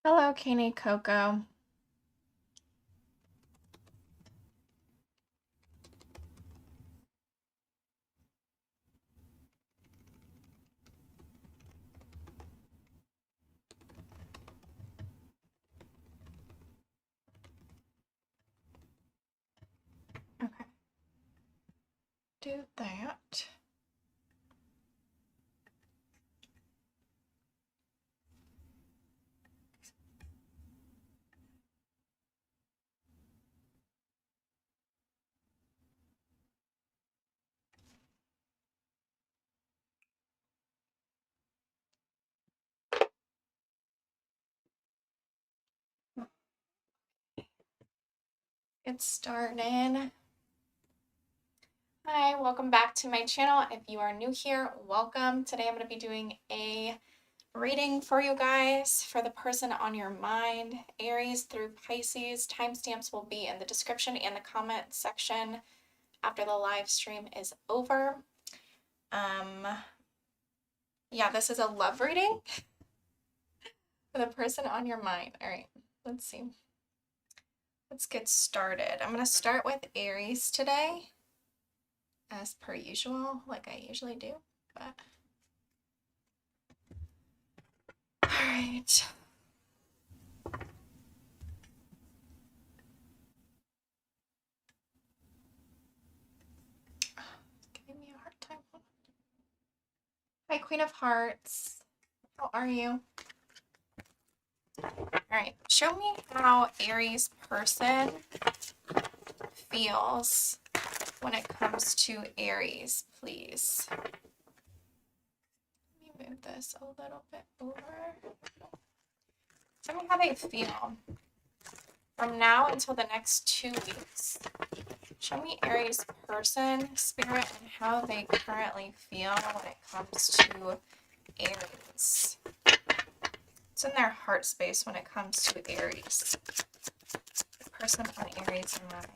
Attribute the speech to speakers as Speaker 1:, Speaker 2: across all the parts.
Speaker 1: Hello, Kanie Coco. Okay, do that. Get started. Hi, welcome back to my channel. If you are new here, welcome. Today I'm going to be doing a reading for you guys for the person on your mind, Aries through Pisces. Timestamps will be in the description and the comment section after the live stream is over. Yeah, this is a love reading for the person on your mind. All right, let's see. Let's get started. I'm going to start with Aries today, as per usual, like I usually do, but all right. Giving me a hard time. Hi, Queen of Hearts. How are you? All right, show me how Aries person feels when it comes to Aries, please. Let me move this a little bit over. Show me how they feel from now until the next 2 weeks. Show me Aries person, spirit, and how they currently feel when it comes to Aries. It's in their heart space when it comes to Aries. The person on Aries' mind.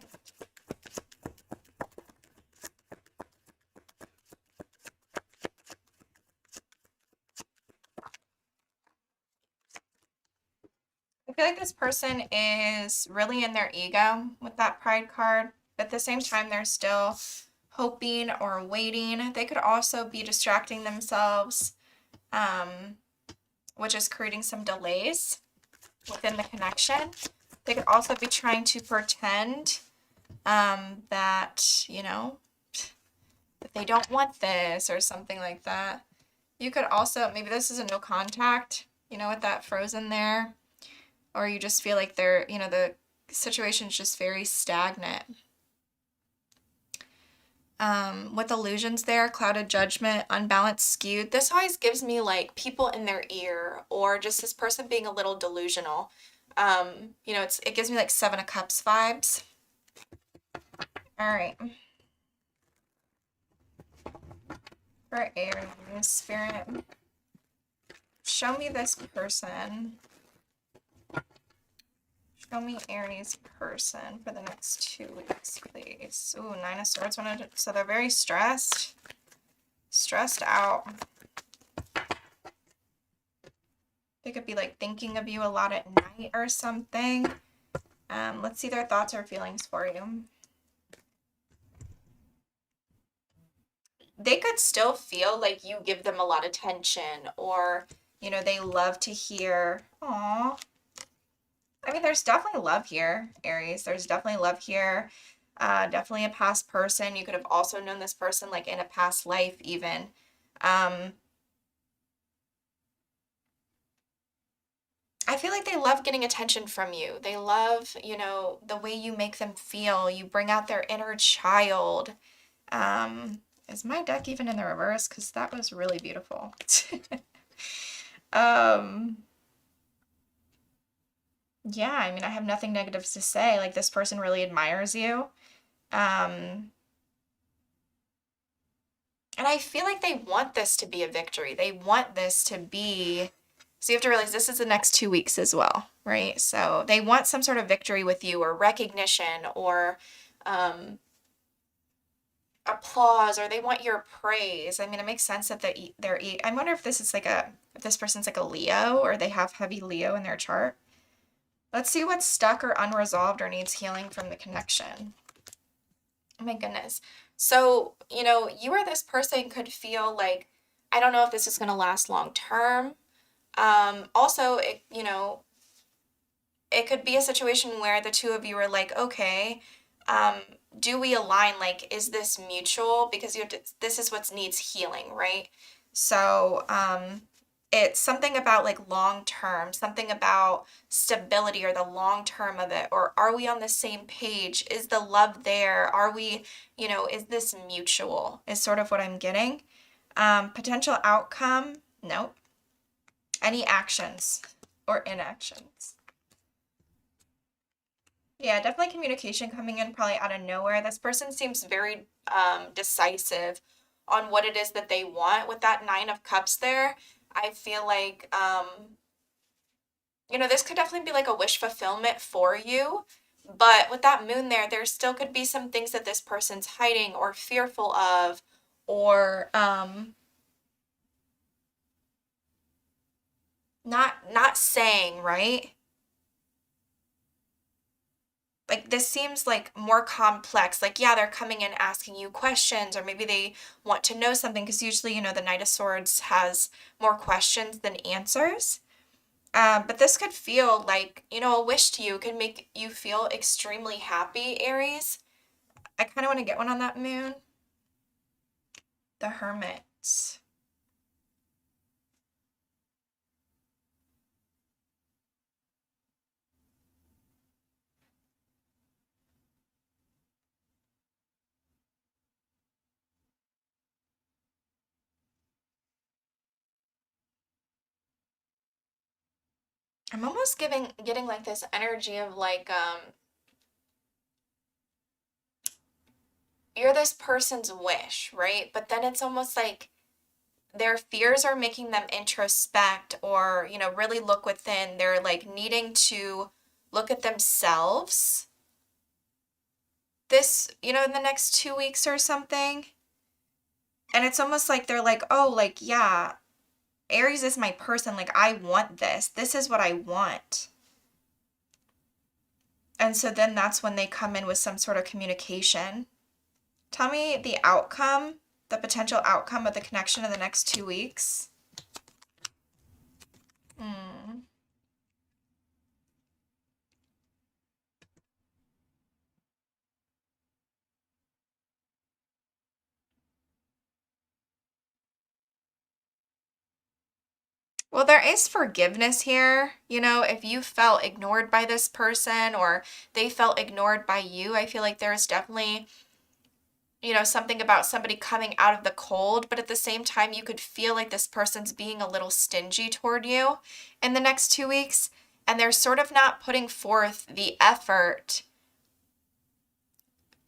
Speaker 1: I feel like this person is really in their ego with that Pride card. But at the same time, they're still hoping or waiting. They could also be distracting themselves, which is creating some delays within the connection. They could also be trying to pretend that, you know, that they don't want this or something like that. You could also, maybe this is a no contact, you know, with that frozen there. Or you just feel like they're, you know, the situation's just very stagnant. With illusions there, clouded judgment, unbalanced, skewed. This always gives me like people in their ear or just this person being a little delusional. You know, it gives me like 7 of Cups vibes. All right. For Aries, spirit, show me this person. Show me Aries person for the next 2 weeks, please. Ooh, 9 of Swords. So they're very stressed. Stressed out. They could be like thinking of you a lot at night or something. Let's see their thoughts or feelings for you. They could still feel like you give them a lot of attention or, you know, they love to hear, aw. I mean, there's definitely love here, Aries. There's definitely love here. Definitely a past person. You could have also known this person like in a past life even. I feel like they love getting attention from you. They love, you know, the way you make them feel. You bring out their inner child. Is my deck even in the reverse? Because that was really beautiful. Yeah, I mean, I have nothing negative to say. Like, this person really admires you. And I feel like they want this to be a victory. They want this to be... So you have to realize this is the next 2 weeks as well, right? So they want some sort of victory with you or recognition or a applause, or they want your praise. I mean, it makes sense that I wonder if this is like if this person's like a Leo, or they have heavy Leo in their chart. Let's see what's stuck or unresolved or needs healing from the connection. Oh my goodness. So, you or this person could feel like, I don't know if this is going to last long term. Also, it could be a situation where the two of you are like, okay, do we align? Like, is this mutual? Because this is what needs healing, right? So, it's something about like long term, something about stability or the long term of it. Or are we on the same page? Is the love there? Are we, is this mutual? Is sort of what I'm getting. Potential outcome, nope. Any actions or inactions? Yeah, definitely communication coming in probably out of nowhere. This person seems very decisive on what it is that they want. With that 9 of Cups there, I feel like, this could definitely be like a wish fulfillment for you. But with that moon there still could be some things that this person's hiding or fearful of, or not saying, right? Like, this seems like more complex. Like, yeah, they're coming in asking you questions, or maybe they want to know something, because usually, the Knight of Swords has more questions than answers. But this could feel like, a wish to you. Could make you feel extremely happy, Aries. I kind of want to get one on that moon. The Hermit. I'm almost getting like this energy of like, you're this person's wish, right? But then it's almost like their fears are making them introspect, or, really look within. They're like needing to look at themselves this, in the next 2 weeks or something. And it's almost like they're like, oh, like, yeah, Aries is my person. Like, I want this. This is what I want. And so then that's when they come in with some sort of communication. Tell me the outcome, the potential outcome of the connection in the next 2 weeks. Well, there is forgiveness here. If you felt ignored by this person, or they felt ignored by you, I feel like there's definitely, something about somebody coming out of the cold, but at the same time, you could feel like this person's being a little stingy toward you in the next 2 weeks, and they're sort of not putting forth the effort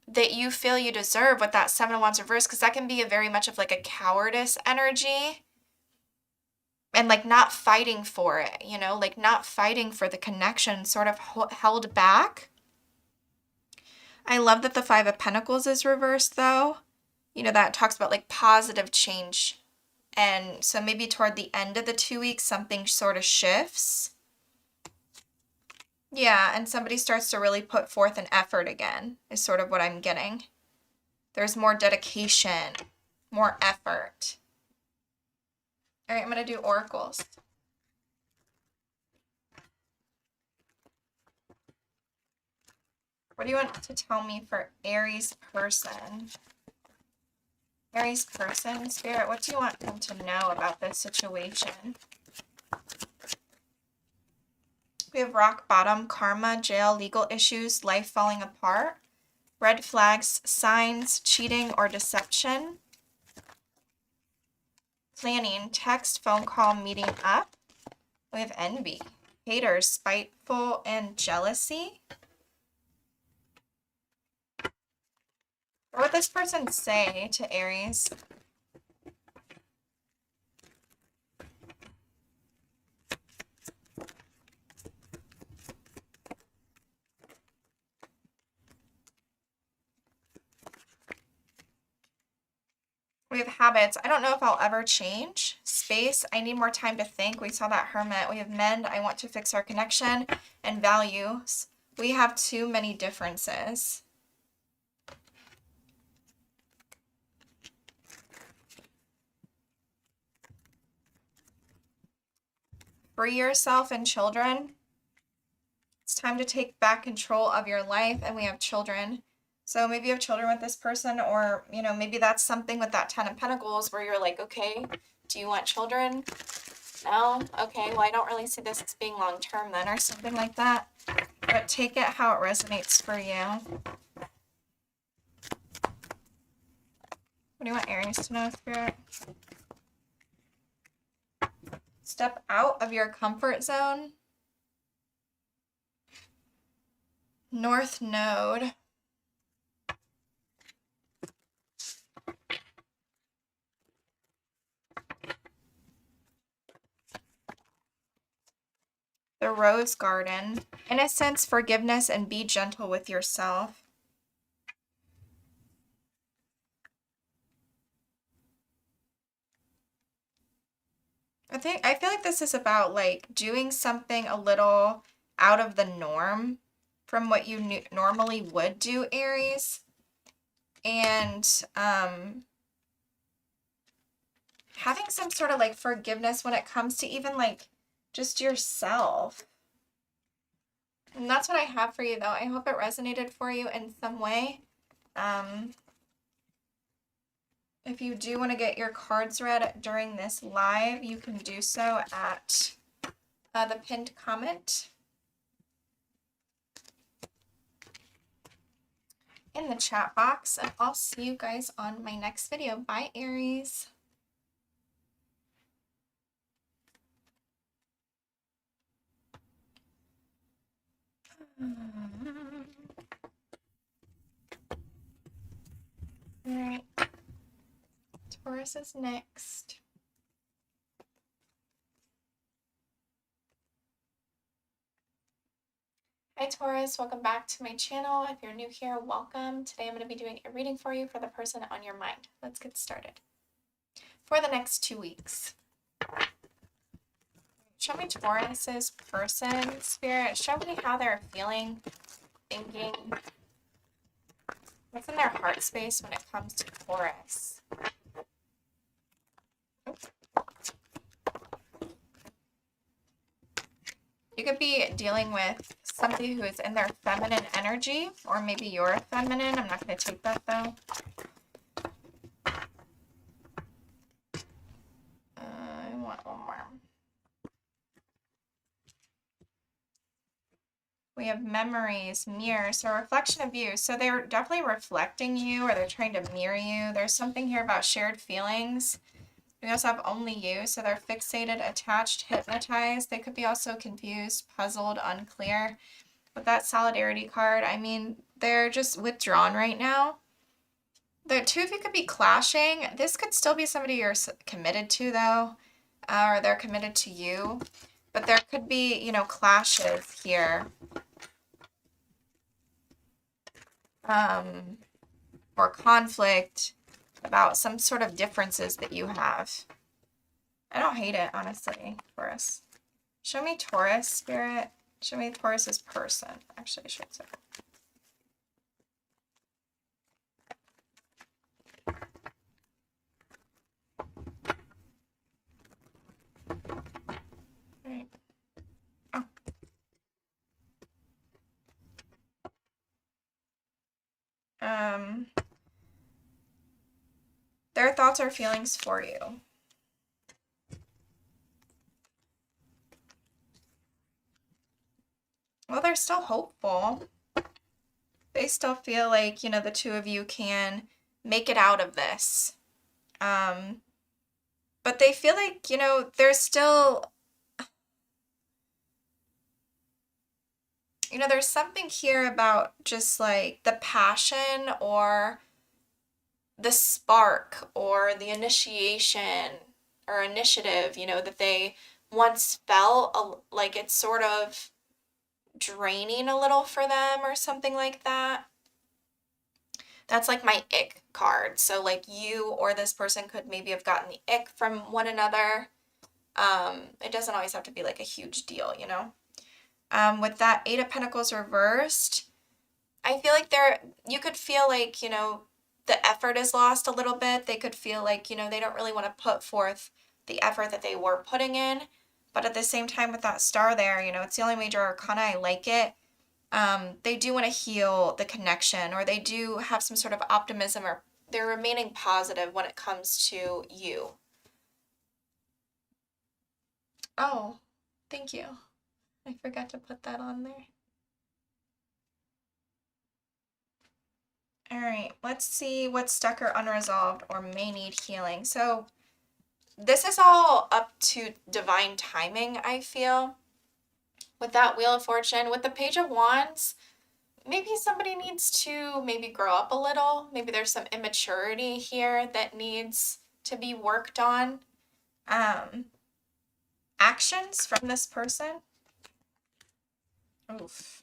Speaker 1: that you feel you deserve with that 7 of Wands reverse, because that can be a very much of like a cowardice energy. And like not fighting for it, like not fighting for the connection, sort of held back. I love that the 5 of Pentacles is reversed though. That talks about like positive change. And so maybe toward the end of the 2 weeks, something sort of shifts. Yeah, and somebody starts to really put forth an effort again, is sort of what I'm getting. There's more dedication, more effort. All right, I'm going to do oracles. What do you want to tell me for Aries person? Aries person, Spirit, what do you want them to know about this situation? We have rock bottom, karma, jail, legal issues, life falling apart, red flags, signs, cheating or deception, planning, text, phone call, meeting up. We have envy, haters, spiteful, and jealousy. What would this person say to Aries? We have habits. I don't know if I'll ever change. Space. I need more time to think. We saw that Hermit. We have mend. I want to fix our connection. And values. We have too many differences. Free yourself and children. It's time to take back control of your life. And we have children. So maybe you have children with this person, or, you know, maybe that's something with that 10 of Pentacles where you're like, okay, do you want children? No? Okay, well, I don't really see this as being long-term then, or something like that. But take it how it resonates for you. What do you want Aries to know, Spirit? Step out of your comfort zone. North Node. The Rose Garden. Innocence, forgiveness, and be gentle with yourself. I feel like this is about like doing something a little out of the norm from what you normally would do, Aries. And having some sort of like forgiveness when it comes to even like just yourself. And that's what I have for you, though. I hope it resonated for you in some way. If you do want to get your cards read during this live, you can do so at the pinned comment in the chat box. And I'll see you guys on my next video. Bye, Aries. All right. Taurus is next. Hi Taurus, welcome back to my channel. If you're new here, welcome. Today I'm going to be doing a reading for you for the person on your mind. Let's get started. For the next 2 weeks. Show me Taurus's person, Spirit. Show me how they're feeling, thinking. What's in their heart space when it comes to Taurus? You could be dealing with somebody who is in their feminine energy, or maybe you're feminine. I'm not going to take that, though. I want one more. We have memories, mirrors, so a reflection of you. So they're definitely reflecting you, or they're trying to mirror you. There's something here about shared feelings. We also have only you, so they're fixated, attached, hypnotized. They could be also confused, puzzled, unclear. With that solidarity card, I mean, they're just withdrawn right now. The two of you could be clashing. This could still be somebody you're committed to, though, or they're committed to you. But there could be, you know, clashes here. Or conflict about some sort of differences that you have. I don't hate it, honestly, Taurus. Show me Taurus, Spirit. Show me Taurus's person. Actually, I should say. Right. Oh. Their thoughts or feelings for you. Well, they're still hopeful. They still feel like, you know, the two of you can make it out of this. But they feel like, you know, there's still, you know, there's something here about just like the passion or the spark or the initiation or initiative, you know, that they once felt like it's sort of draining a little for them or something like that. That's like my ick card. So like you or this person could maybe have gotten the ick from one another. It doesn't always have to be like a huge deal, you know? With that Eight of Pentacles reversed, I feel like you could feel like, you know, the effort is lost a little bit. They could feel like, you know, they don't really want to put forth the effort that they were putting in. But at the same time with that star there, you know, it's the only major arcana. I like it. They do want to heal the connection, or they do have some sort of optimism, or they're remaining positive when it comes to you. Oh, thank you. I forgot to put that on there. All right, let's see what's stuck or unresolved or may need healing. So this is all up to divine timing, I feel. With that Wheel of Fortune, with the Page of Wands, maybe somebody needs to maybe grow up a little. Maybe there's some immaturity here that needs to be worked on. Actions from this person. Oof.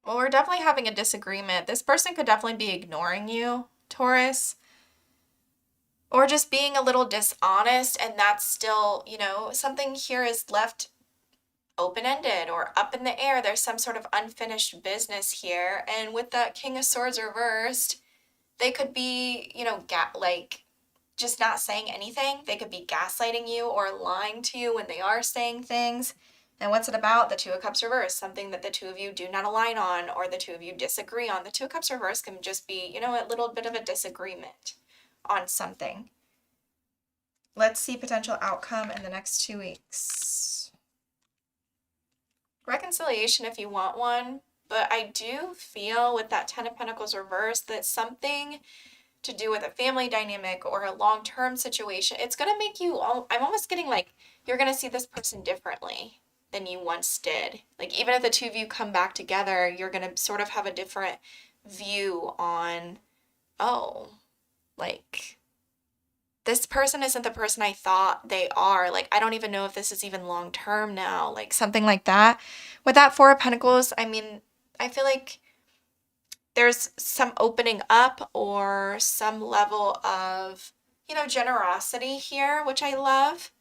Speaker 1: Well, we're definitely having a disagreement. This person could definitely be ignoring you, Taurus. Or just being a little dishonest, and that's still, you know, something here is left open-ended or up in the air. There's some sort of unfinished business here. And with that King of Swords reversed, they could be, you know, like just not saying anything. They could be gaslighting you or lying to you when they are saying things. And what's it about? The Two of Cups reversed, something that the two of you do not align on, or the two of you disagree on. The Two of Cups reversed can just be, you know, a little bit of a disagreement on something. Let's see potential outcome in the next 2 weeks. Reconciliation if you want one, but I do feel with that Ten of Pentacles reversed that something to do with a family dynamic or a long-term situation, it's going to make you, I'm almost getting like, you're going to see this person differently than you once did. Like even if the two of you come back together, you're going to sort of have a different view on, oh, like this person isn't the person I thought they are. Like, I don't even know if this is even long-term now, like something like that. With that Four of Pentacles, I mean, I feel like there's some opening up or some level of, you know, generosity here, which I love.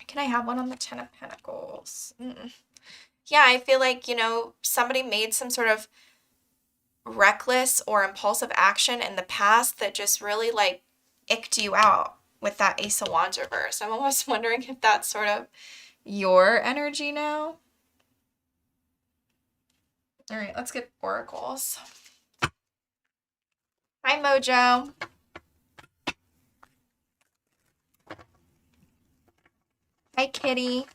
Speaker 1: Can I have one on the Ten of Pentacles? Yeah, I feel like, you know, somebody made some sort of reckless or impulsive action in the past that just really like icked you out with that Ace of Wands reverse. I'm almost wondering if that's sort of your energy now. All right, let's get oracles. Hi, Mojo. Hi, Kitty.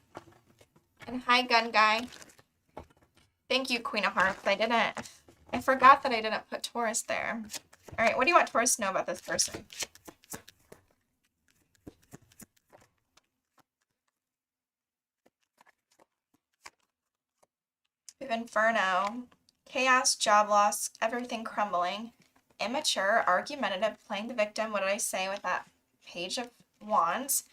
Speaker 1: And hi, Gun Guy. Thank you, Queen of Hearts. I forgot that I didn't put Taurus there. All right, what do you want Taurus to know about this person? We have Inferno, chaos, job loss, everything crumbling, immature, argumentative, playing the victim. What did I say with that Page of Wands?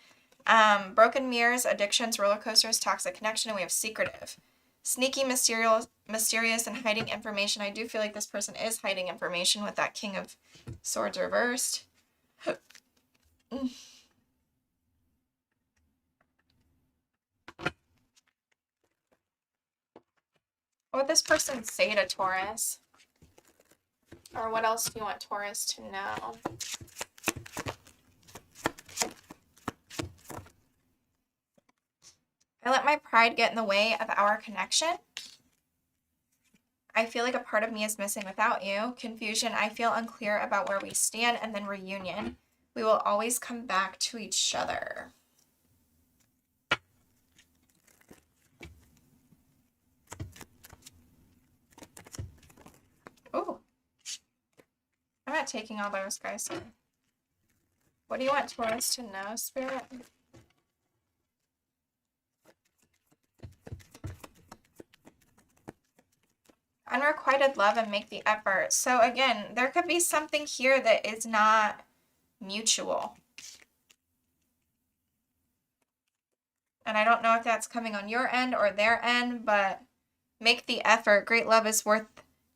Speaker 1: Broken mirrors, addictions, roller coasters, toxic connection, and we have secretive. Sneaky, mysterious, and hiding information. I do feel like this person is hiding information with that King of Swords reversed. What would this person say to Taurus? Or what else do you want Taurus to know? I let my pride get in the way of our connection. I feel like a part of me is missing without you. Confusion. I feel unclear about where we stand. And then reunion. We will always come back to each other. Ooh. I'm not taking all those, guys. What do you want Taurus to know, Spirit? Unrequited love and make the effort. So again, there could be something here that is not mutual. And I don't know if that's coming on your end or their end, but make the effort. Great love is worth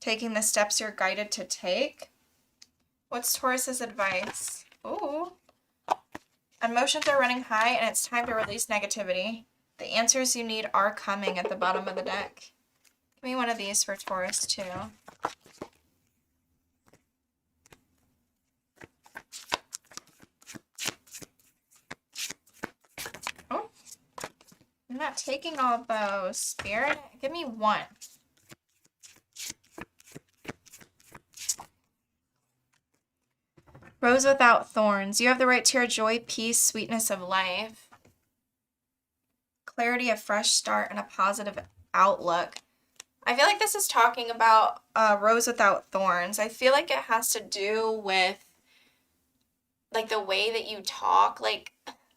Speaker 1: taking the steps you're guided to take. What's Taurus's advice? Ooh. Emotions are running high and it's time to release negativity. The answers you need are coming at the bottom of the deck. Give me one of these for Taurus too. Oh, I'm not taking all those. Spirit, give me one. Rose without thorns. You have the right to your joy, peace, sweetness of life. Clarity, a fresh start, and a positive outlook. I feel like this is talking about rose without thorns. I feel like it has to do with like the way that you talk. Like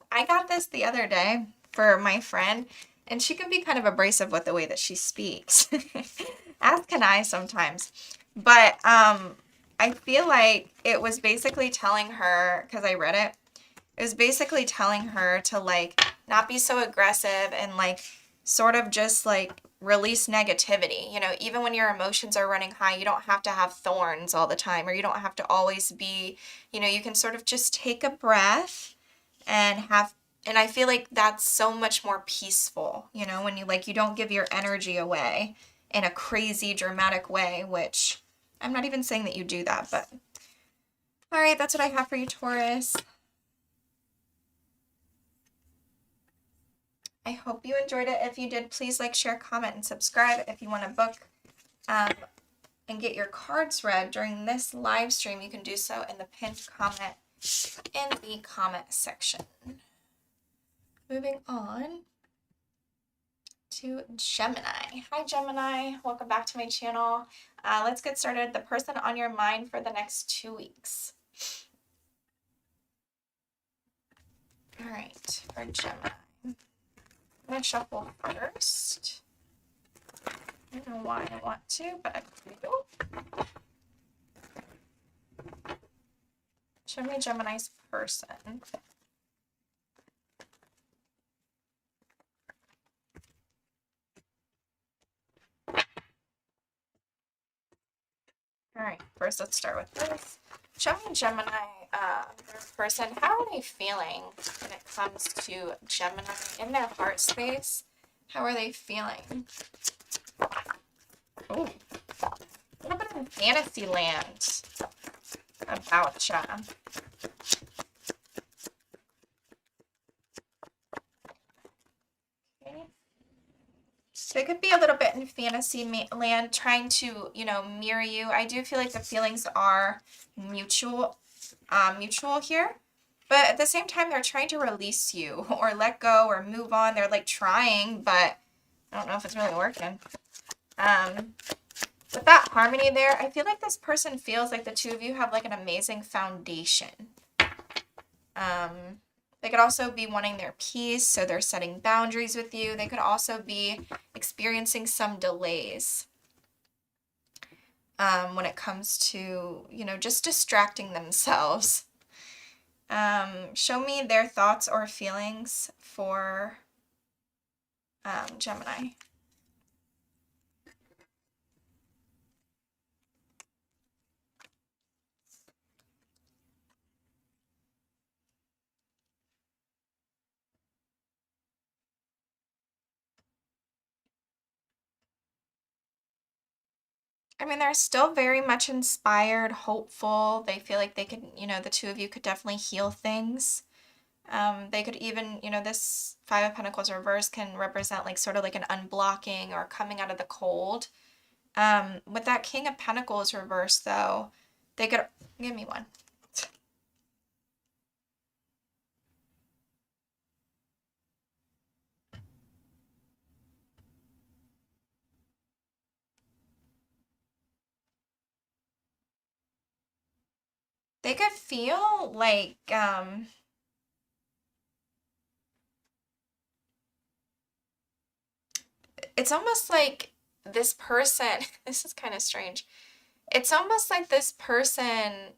Speaker 1: I got this the other day for my friend, and she can be kind of abrasive with the way that she speaks. As can I sometimes. But I feel like it was basically telling her, because I read it, it was basically telling her to like not be so aggressive and like sort of just like release negativity. You know, even when your emotions are running high, you don't have to have thorns all the time, or you don't have to always be, you know, you can sort of just take a breath and have, and I feel like that's so much more peaceful, you know, when you like, you don't give your energy away in a crazy dramatic way, which I'm not even saying that you do that, but all right, that's what I have for you, Taurus. I hope you enjoyed it. If you did, please like, share, comment, and subscribe. If you want to book and get your cards read during this live stream, you can do so in the pinned comment in the comment section. Moving on to Gemini. Hi, Gemini. Welcome back to my channel. Let's get started. The person on your mind for the next 2 weeks. All right, for Gemini. I'm going to shuffle first. I don't know why I want to, but I do. Show me Gemini's person. All right, first let's start with this. Show me Gemini, their person. How are they feeling when it comes to Gemini in their heart space? How are they feeling? Oh, a little bit of fantasy land about ya. Okay. So it could be a little bit in fantasy land, trying to, you know, mirror you. I do feel like the feelings are mutual here. But at the same time, they're trying to release you or let go or move on. They're like trying, but I don't know if it's really working. With that harmony there, I feel like this person feels like the two of you have like an amazing foundation. They could also be wanting their peace, so they're setting boundaries with you. They could also be experiencing some delays when it comes to, you know, just distracting themselves. Show me their thoughts or feelings for Gemini. I mean, they're still very much inspired, hopeful. They feel like they could, you know, the two of you could definitely heal things. They could even, you know, this Five of Pentacles reverse can represent like sort of like an unblocking or coming out of the cold. With that King of Pentacles reverse though, they could, give me one. They could feel like, it's almost like this person, this is kind of strange. It's almost like this person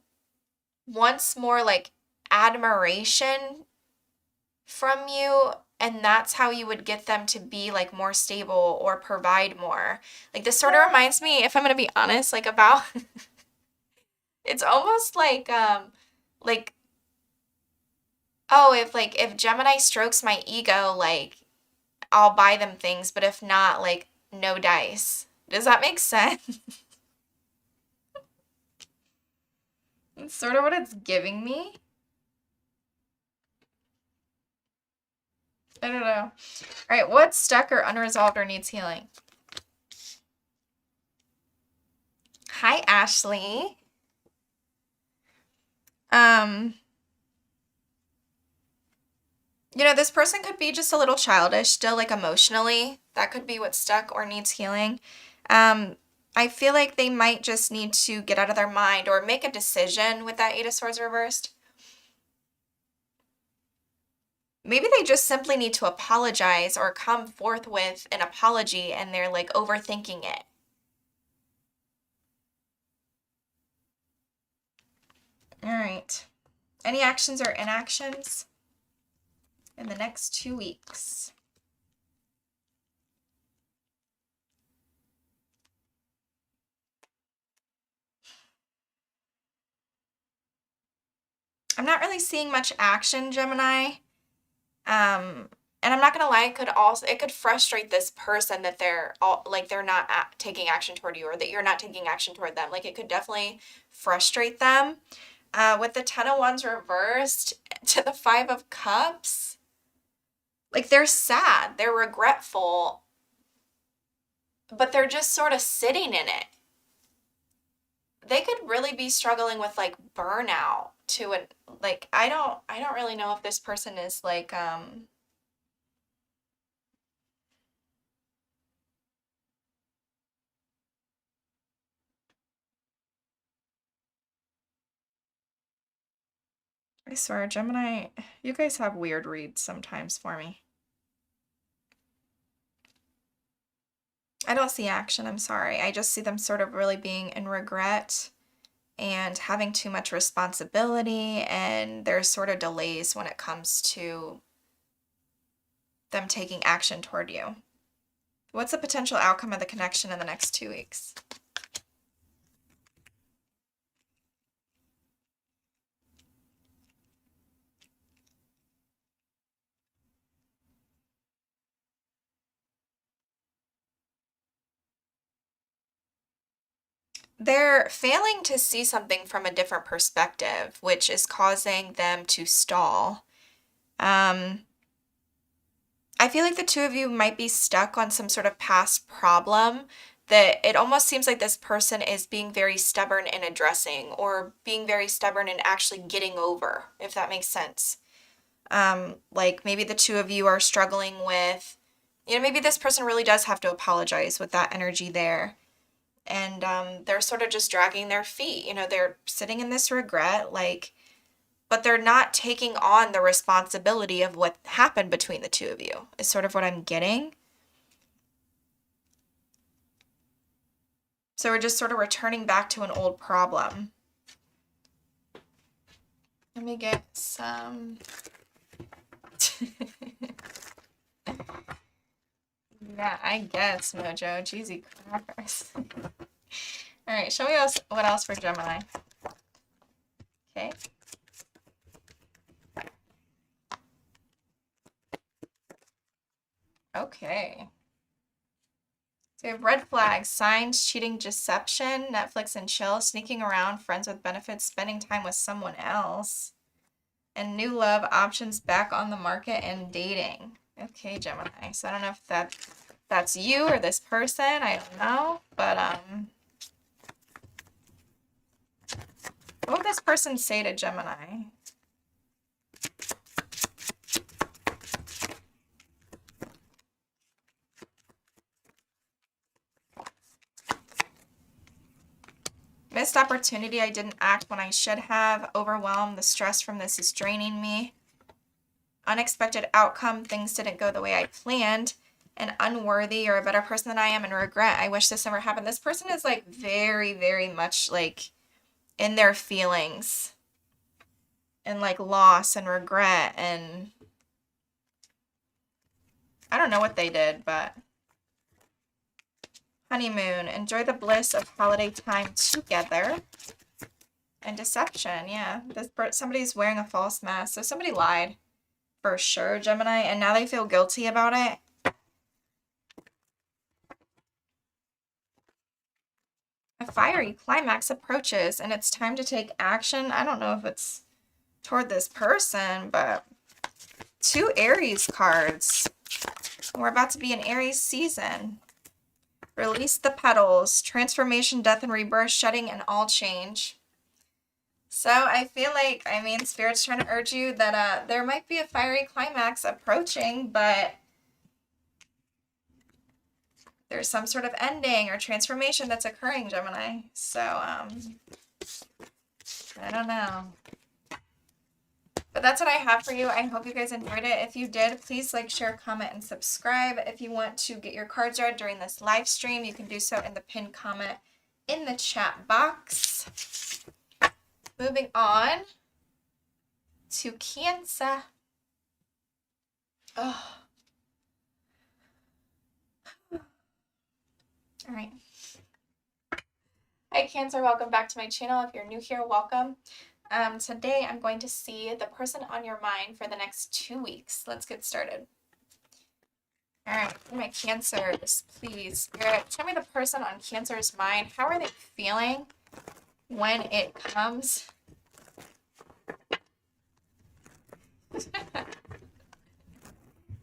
Speaker 1: wants more like admiration from you and that's how you would get them to be like more stable or provide more. Like this sort of reminds me, if I'm gonna be honest, like about it's almost like oh, if Gemini strokes my ego, like I'll buy them things, but if not, like no dice. Does that make sense? It's sort of what it's giving me. I don't know. All right, what's stuck or unresolved or needs healing? Hi, Ashley. You know, this person could be just a little childish, still like emotionally. That could be what's stuck or needs healing. I feel like they might just need to get out of their mind or make a decision with that Eight of Swords reversed. Maybe they just simply need to apologize or come forth with an apology and they're like overthinking it. All right. Any actions or inactions in the next 2 weeks? I'm not really seeing much action, Gemini. And I'm not gonna lie, it could frustrate this person that they're not taking action toward you, or that you're not taking action toward them. Like it could definitely frustrate them. With the Ten of Wands reversed to the Five of Cups, like they're sad, they're regretful, but they're just sort of sitting in it. They could really be struggling with like burnout too, and like I don't really know if this person is like I swear, Gemini, you guys have weird reads sometimes for me. I don't see action, I'm sorry. I just see them sort of really being in regret and having too much responsibility, and there's sort of delays when it comes to them taking action toward you. What's the potential outcome of the connection in the next 2 weeks? They're failing to see something from a different perspective, which is causing them to stall. I feel like the two of you might be stuck on some sort of past problem that it almost seems like this person is being very stubborn in addressing, or being very stubborn in actually getting over, if that makes sense. Like maybe the two of you are struggling with, maybe this person really does have to apologize with that energy there. And they're sort of just dragging their feet. They're sitting in this regret, but they're not taking on the responsibility of what happened between the two of you, is sort of what I'm getting. So we're just sort of returning back to an old problem. Let me get some... Yeah, I guess, Mojo. Cheesy crackers. All right, show me what else for Gemini. Okay. Okay. So we have red flags: signs, cheating, deception, Netflix and chill, sneaking around, friends with benefits, spending time with someone else, and new love options, back on the market, and dating. Okay, Gemini. So I don't know if that's you or this person. I don't know. But what would this person say to Gemini? Missed opportunity. I didn't act when I should have. Overwhelmed. The stress from this is draining me. Unexpected outcome. Things didn't go the way I planned. And unworthy. You're a better person than I am, and regret. I wish this never happened. This person is like very, very much like in their feelings. And like loss and regret. And I don't know what they did, but honeymoon. Enjoy the bliss of holiday time together. And deception, yeah. Somebody's wearing a false mask. So somebody lied for sure, Gemini, and now they feel guilty about it. A fiery climax approaches and it's time to take action. I don't know if it's toward this person, but 2 Aries cards. We're about to be in Aries season. Release the petals. Transformation, death, and rebirth, shedding, and all change. So I feel like, I mean, Spirit's trying to urge you that there might be a fiery climax approaching, but there's some sort of ending or transformation that's occurring, Gemini. So, I don't know. But that's what I have for you. I hope you guys enjoyed it. If you did, please like, share, comment, and subscribe. If you want to get your cards read during this live stream, you can do so in the pinned comment in the chat box. Moving on to Cancer. Oh. All right. Hi, Cancer. Welcome back to my channel. If you're new here, welcome. Today, I'm going to see the person on your mind for the next 2 weeks. Let's get started. All right, my Cancers, please, Spirit, show me the person on Cancer's mind. How are they feeling when it comes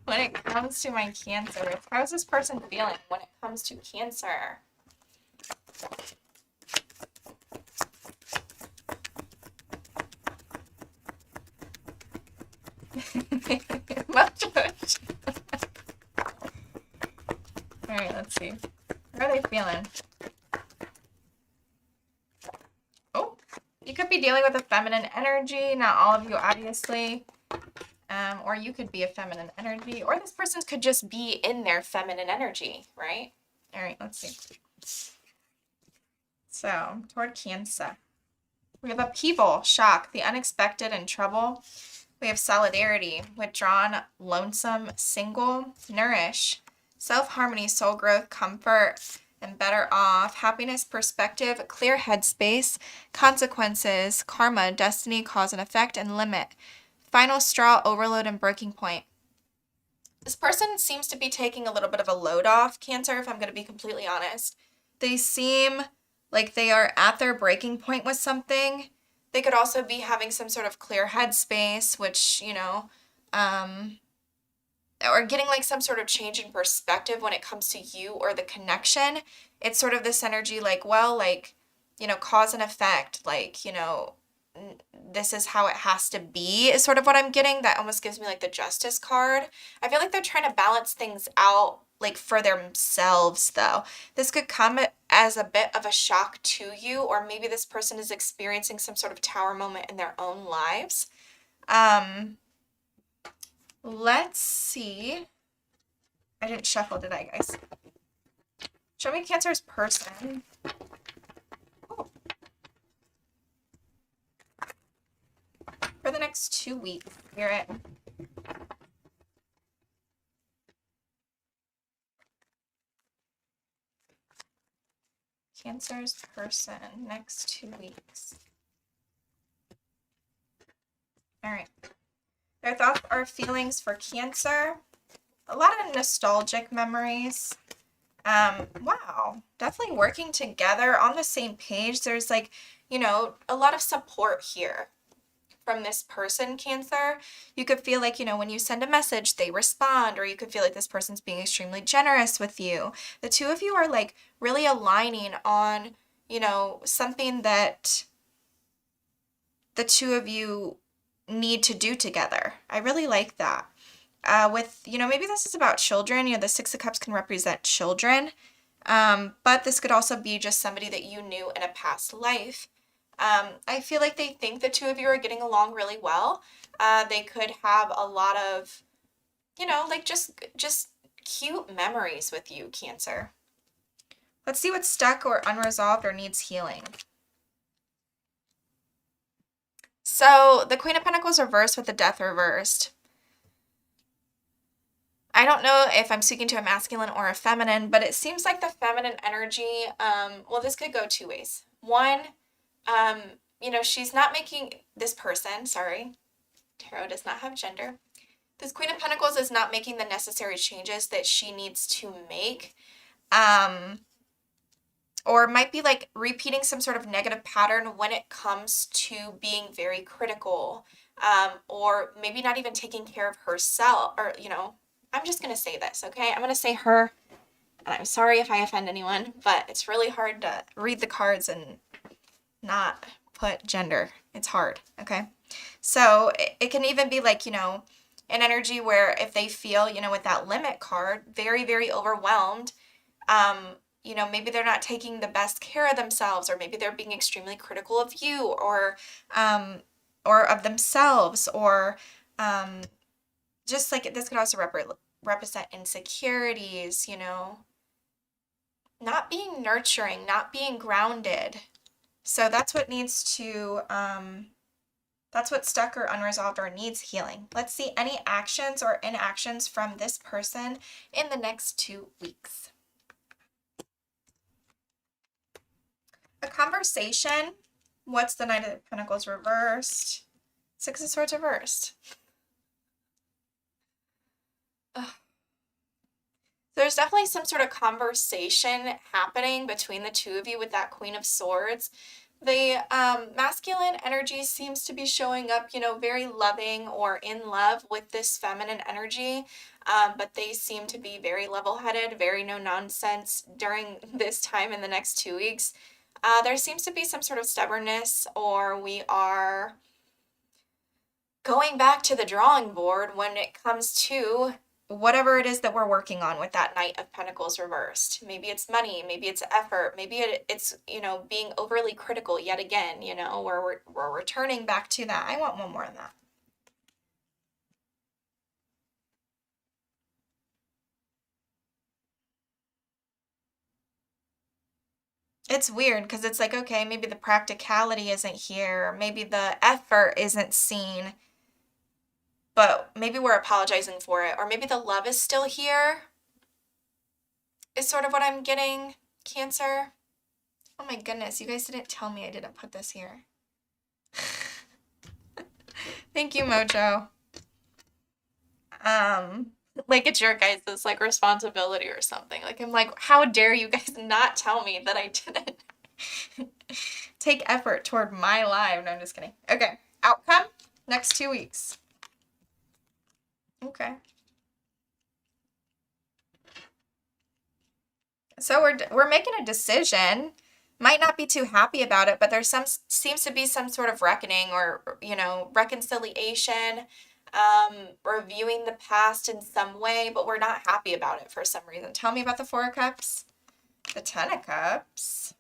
Speaker 1: when it comes to my Cancer? How is this person feeling when it comes to Cancer? Much. All right, let's see. How are they feeling? Oh, you could be dealing with a feminine energy. Not all of you, obviously. Or you could be a feminine energy. Or this person could just be in their feminine energy, right? All right, let's see. So, toward Cancer. We have upheaval, shock, the unexpected, and trouble. We have solidarity, withdrawn, lonesome, single, nourish, self-harmony, soul growth, comfort, and better off, happiness, perspective, clear headspace, consequences, karma, destiny, cause and effect, and limit, final straw, overload, and breaking point. This person seems to be taking a little bit of a load off, Cancer, if I'm going to be completely honest. They seem like they are at their breaking point with something. They could also be having some sort of clear headspace, which, you know, or getting like some sort of change in perspective when it comes to you or the connection. It's sort of this energy like, well, like, you know, cause and effect, like, you know, this is how it has to be is sort of what I'm getting. That almost gives me like the Justice card. I feel like they're trying to balance things out like for themselves though. This could come as a bit of a shock to you, or maybe this person is experiencing some sort of tower moment in their own lives. Let's see. I didn't shuffle, did I, guys? Show me Cancer's person. Oh. For the next 2 weeks, Spirit. Cancer's person, next 2 weeks. All right. Their thoughts or feelings for Cancer. A lot of nostalgic memories. Wow. Definitely working together on the same page. There's like, you know, a lot of support here from this person, Cancer. You could feel like, you know, when you send a message, they respond, or you could feel like this person's being extremely generous with you. The two of you are like really aligning on, you know, something that the two of you need to do together. I really like that. With, you know, maybe this is about children. You know, the Six of Cups can represent children. But this could also be just somebody that you knew in a past life. I feel like they think the two of you are getting along really well. They could have a lot of, you know, like just cute memories with you, Cancer. Let's see what's stuck or unresolved or needs healing. So the Queen of Pentacles reversed with the Death reversed. I don't know if I'm speaking to a masculine or a feminine, but it seems like the feminine energy, well, this could go two ways. One, you know, she's not making this person, sorry, tarot does not have gender. This Queen of Pentacles is not making the necessary changes that she needs to make. Or might be like repeating some sort of negative pattern when it comes to being very critical, or maybe not even taking care of herself, or, you know, I'm just going to say this, okay? I'm going to say her, and I'm sorry if I offend anyone, but it's really hard to read the cards and not put gender. It's hard, okay? So it can even be like, you know, an energy where if they feel, you know, with that limit card, very, very overwhelmed, you know, maybe they're not taking the best care of themselves, or maybe they're being extremely critical of you, or of themselves, or just like this could also represent insecurities, you know, not being nurturing, not being grounded. So that's what needs to, that's what's stuck or unresolved or needs healing. Let's see any actions or inactions from this person in the next 2 weeks. A conversation. What's the Knight of Pentacles reversed? Six of Swords reversed. Ugh. There's definitely some sort of conversation happening between the two of you with that Queen of Swords. The masculine energy seems to be showing up, you know, very loving or in love with this feminine energy, but they seem to be very level-headed, very no-nonsense during this time in the next 2 weeks. There seems to be some sort of stubbornness, or we are going back to the drawing board when it comes to whatever it is that we're working on with that Knight of Pentacles reversed. Maybe it's money, maybe it's effort, maybe it's, you know, being overly critical yet again, you know, where we're returning back to that. I want one more of that. It's weird because it's like, okay, maybe the practicality isn't here, maybe the effort isn't seen, but maybe we're apologizing for it, or maybe the love is still here, is sort of what I'm getting, Cancer. Oh my goodness, you guys didn't tell me I didn't put this here. Thank you, Mojo. Like it's your guys' like responsibility or something. Like I'm like, how dare you guys not tell me that I didn't take effort toward my life? No, I'm just kidding. Okay, outcome next 2 weeks. Okay. So we're making a decision. Might not be too happy about it, but there's seems to be some sort of reckoning, or, you know, reconciliation, reviewing the past in some way, but we're not happy about it for some reason. Tell me about the Four of Cups. The Ten of Cups.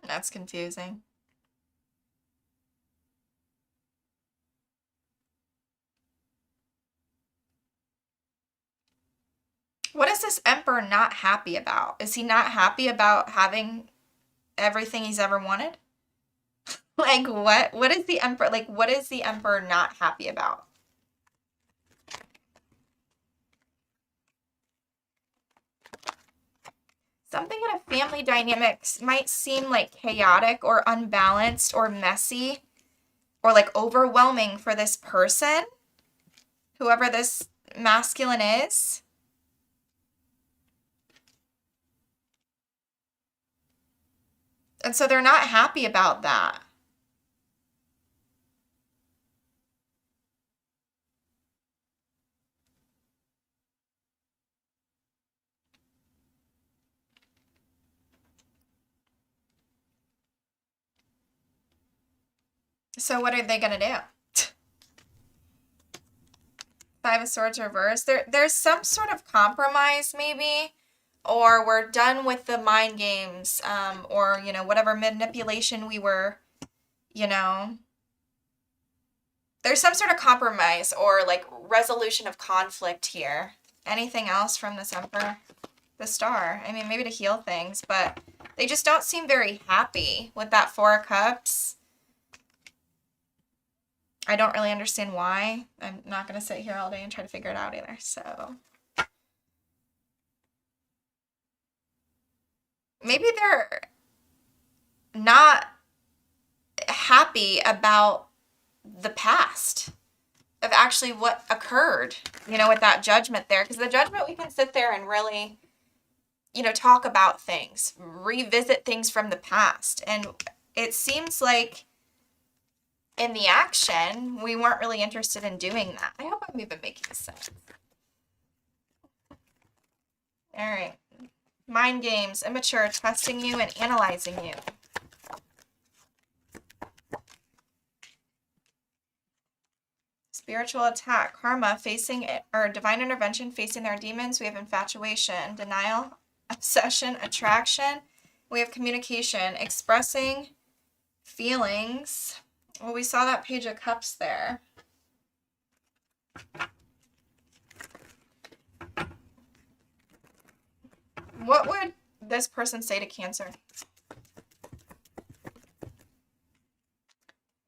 Speaker 1: That's confusing. What is this Emperor not happy about? Is he not happy about having everything he's ever wanted? Like what is the Emperor, like what is the Emperor not happy about? Something in a family dynamics might seem like chaotic or unbalanced or messy or like overwhelming for this person, whoever this masculine is. And so they're not happy about that. So what are they going to do? Five of Swords reversed. There's some sort of compromise maybe, or we're done with the mind games, or, you know, whatever manipulation we were, you know. there's some sort of compromise or like resolution of conflict here. Anything else from this Emperor? The Star. I mean, maybe to heal things, but they just don't seem very happy with that Four of Cups. I don't really understand why. I'm not going to sit here all day and try to figure it out either, so. Maybe they're not happy about the past of actually what occurred, you know, with that Judgment there. Because the Judgment, we can sit there and really, you know, talk about things, revisit things from the past. And it seems like in the action, we weren't really interested in doing that. I hope I'm even making sense. All right. Mind games, immature, testing you and analyzing you. Spiritual attack, karma, facing it, or divine intervention, facing their demons. We have infatuation, denial, obsession, attraction. We have communication, expressing feelings. Well, we saw that Page of Cups there. What would this person say to Cancer?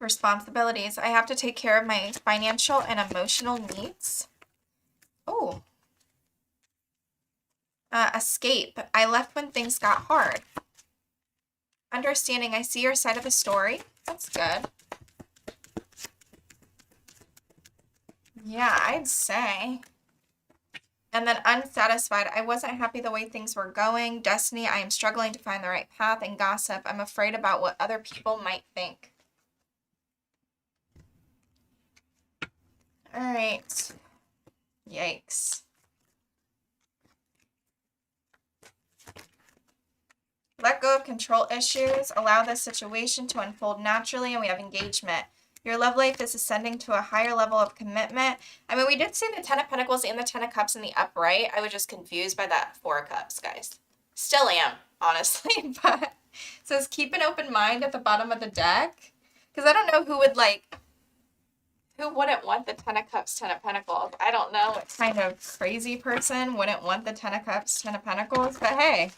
Speaker 1: Responsibilities. I have to take care of my financial and emotional needs. Oh. Escape. I left when things got hard. Understanding. I see your side of the story. That's good. Yeah, I'd say. And then unsatisfied. I wasn't happy the way things were going. Destiny. I am struggling to find the right path. And gossip. I'm afraid about what other people might think. All right. Yikes. Let go of control issues. Allow this situation to unfold naturally. And we have engagement. Your love life is ascending to a higher level of commitment. I mean, we did see the Ten of Pentacles and the Ten of Cups in the upright. I was just confused by that Four of Cups, guys. Still am, honestly. But it says keep an open mind at the bottom of the deck. Because I don't know who would like... Who wouldn't want the Ten of Cups, Ten of Pentacles? I don't know what kind of crazy person wouldn't want the Ten of Cups, Ten of Pentacles. But hey.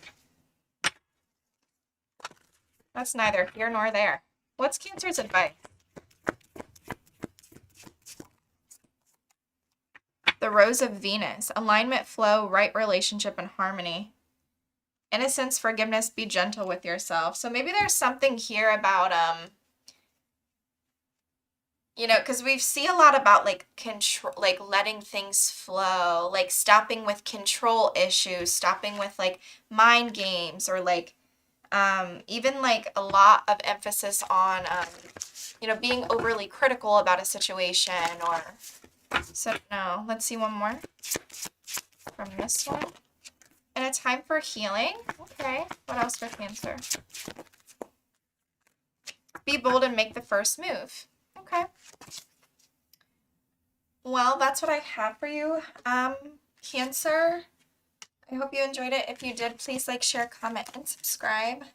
Speaker 1: That's neither here nor there. What's Cancer's advice? The Rose of Venus. Alignment, flow, right relationship, and harmony. Innocence, forgiveness, be gentle with yourself. So maybe there's something here about, you know, because we see a lot about, like, control, like, letting things flow, like, stopping with control issues, stopping with, like, mind games, or, like, even, like, a lot of emphasis on, you know, being overly critical about a situation, or... So, no. Let's see one more from this one. And a time for healing. Okay. What else for Cancer? Be bold and make the first move. Okay. Well, that's what I have for you, Cancer. I hope you enjoyed it. If you did, please like, share, comment, and subscribe.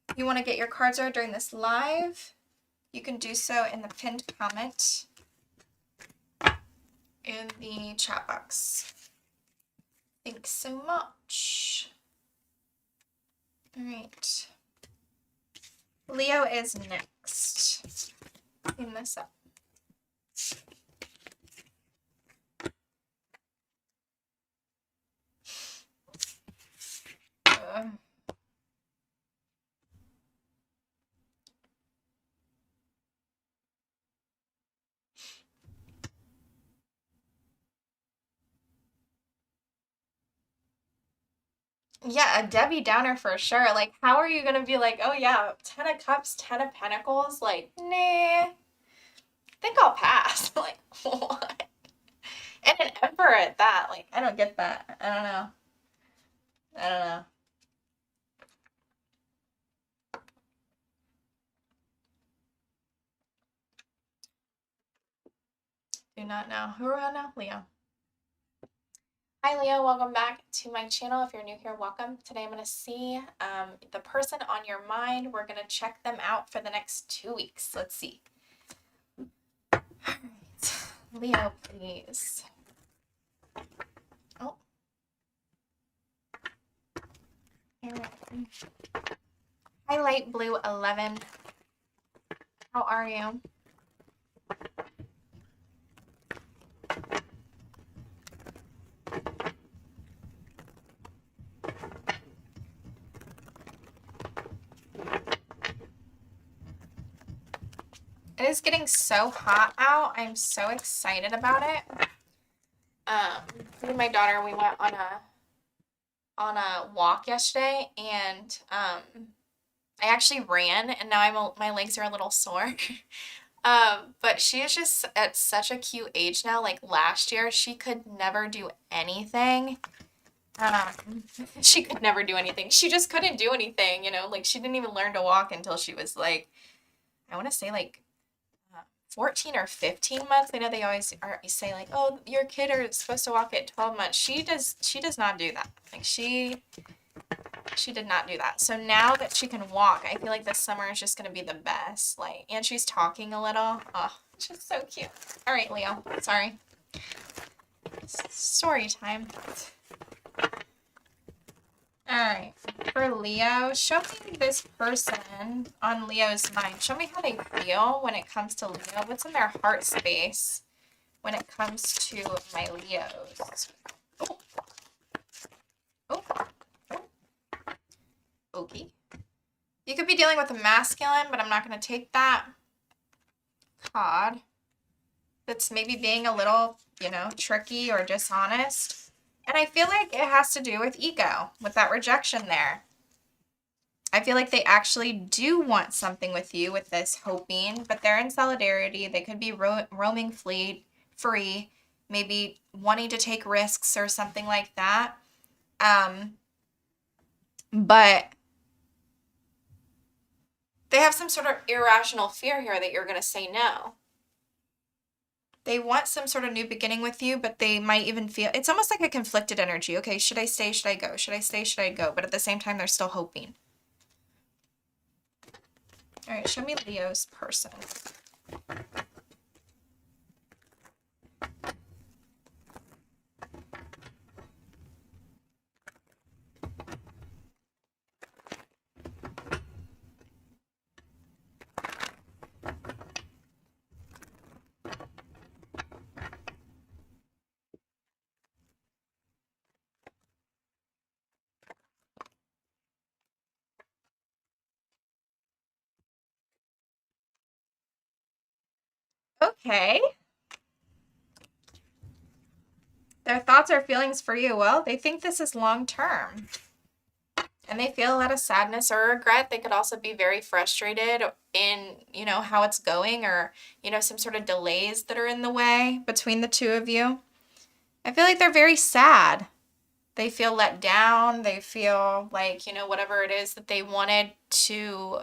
Speaker 1: If you want to get your cards read during this live, you can do so in the pinned comment in the chat box. Thanks so much. All right. Leo is next. Clean this up. Yeah, a Debbie Downer for sure. Like, how are you going to be like, oh yeah, Ten of Cups, Ten of Pentacles? Like, nah, I think I'll pass. Like, what? And an Emperor at that. Like, I don't get that. I don't know. I don't know. Do not know. Who are we on now? Leo. Hi Leo, welcome back to my channel. If you're new here, welcome. Today I'm going to see the person on your mind. We're going to check them out for the next 2 weeks. Let's see. All right. Leo, please. Oh. Highlight blue 11. How are you? It is getting so hot out. I'm so excited about it. Me and my daughter, we went on a walk yesterday, and I actually ran, and now my legs are a little sore. But she is just at such a cute age now. Like last year, she could never do anything. She could never do anything. She just couldn't do anything, you know, like she didn't even learn to walk until she was like, I want to say like 14 or 15 months. I know they always say like, oh, your kid is supposed to walk at 12 months. She does not do that. Like she did not do that. So now that she can walk, I feel like this summer is just going to be the best. Like, and she's talking a little. Oh, it's just so cute. All right, Leo. Sorry. Story time. All right, for Leo, show me this person on Leo's mind. Show me how they feel when it comes to Leo. What's in their heart space when it comes to my Leos? Oh. Oh. Oh. Okay. You could be dealing with a masculine, but I'm not going to take that card. That's maybe being a little, you know, tricky or dishonest. And I feel like it has to do with ego, with that rejection there. I feel like they actually do want something with you with this hoping, but they're in solidarity. They could be roaming free, maybe wanting to take risks or something like that. But they have some sort of irrational fear here that you're going to say no. They want some sort of new beginning with you, but they might even feel, it's almost like a conflicted energy. Okay, should I stay? Should I go? Should I stay? Should I go? But at the same time, they're still hoping. All right, show me Leo's person. Okay. Their thoughts or feelings for you. Well, they think this is long term. And they feel a lot of sadness or regret. They could also be very frustrated in, you know, how it's going, or, you know, some sort of delays that are in the way between the two of you. I feel like they're very sad. They feel let down. They feel like, you know, whatever it is that they wanted to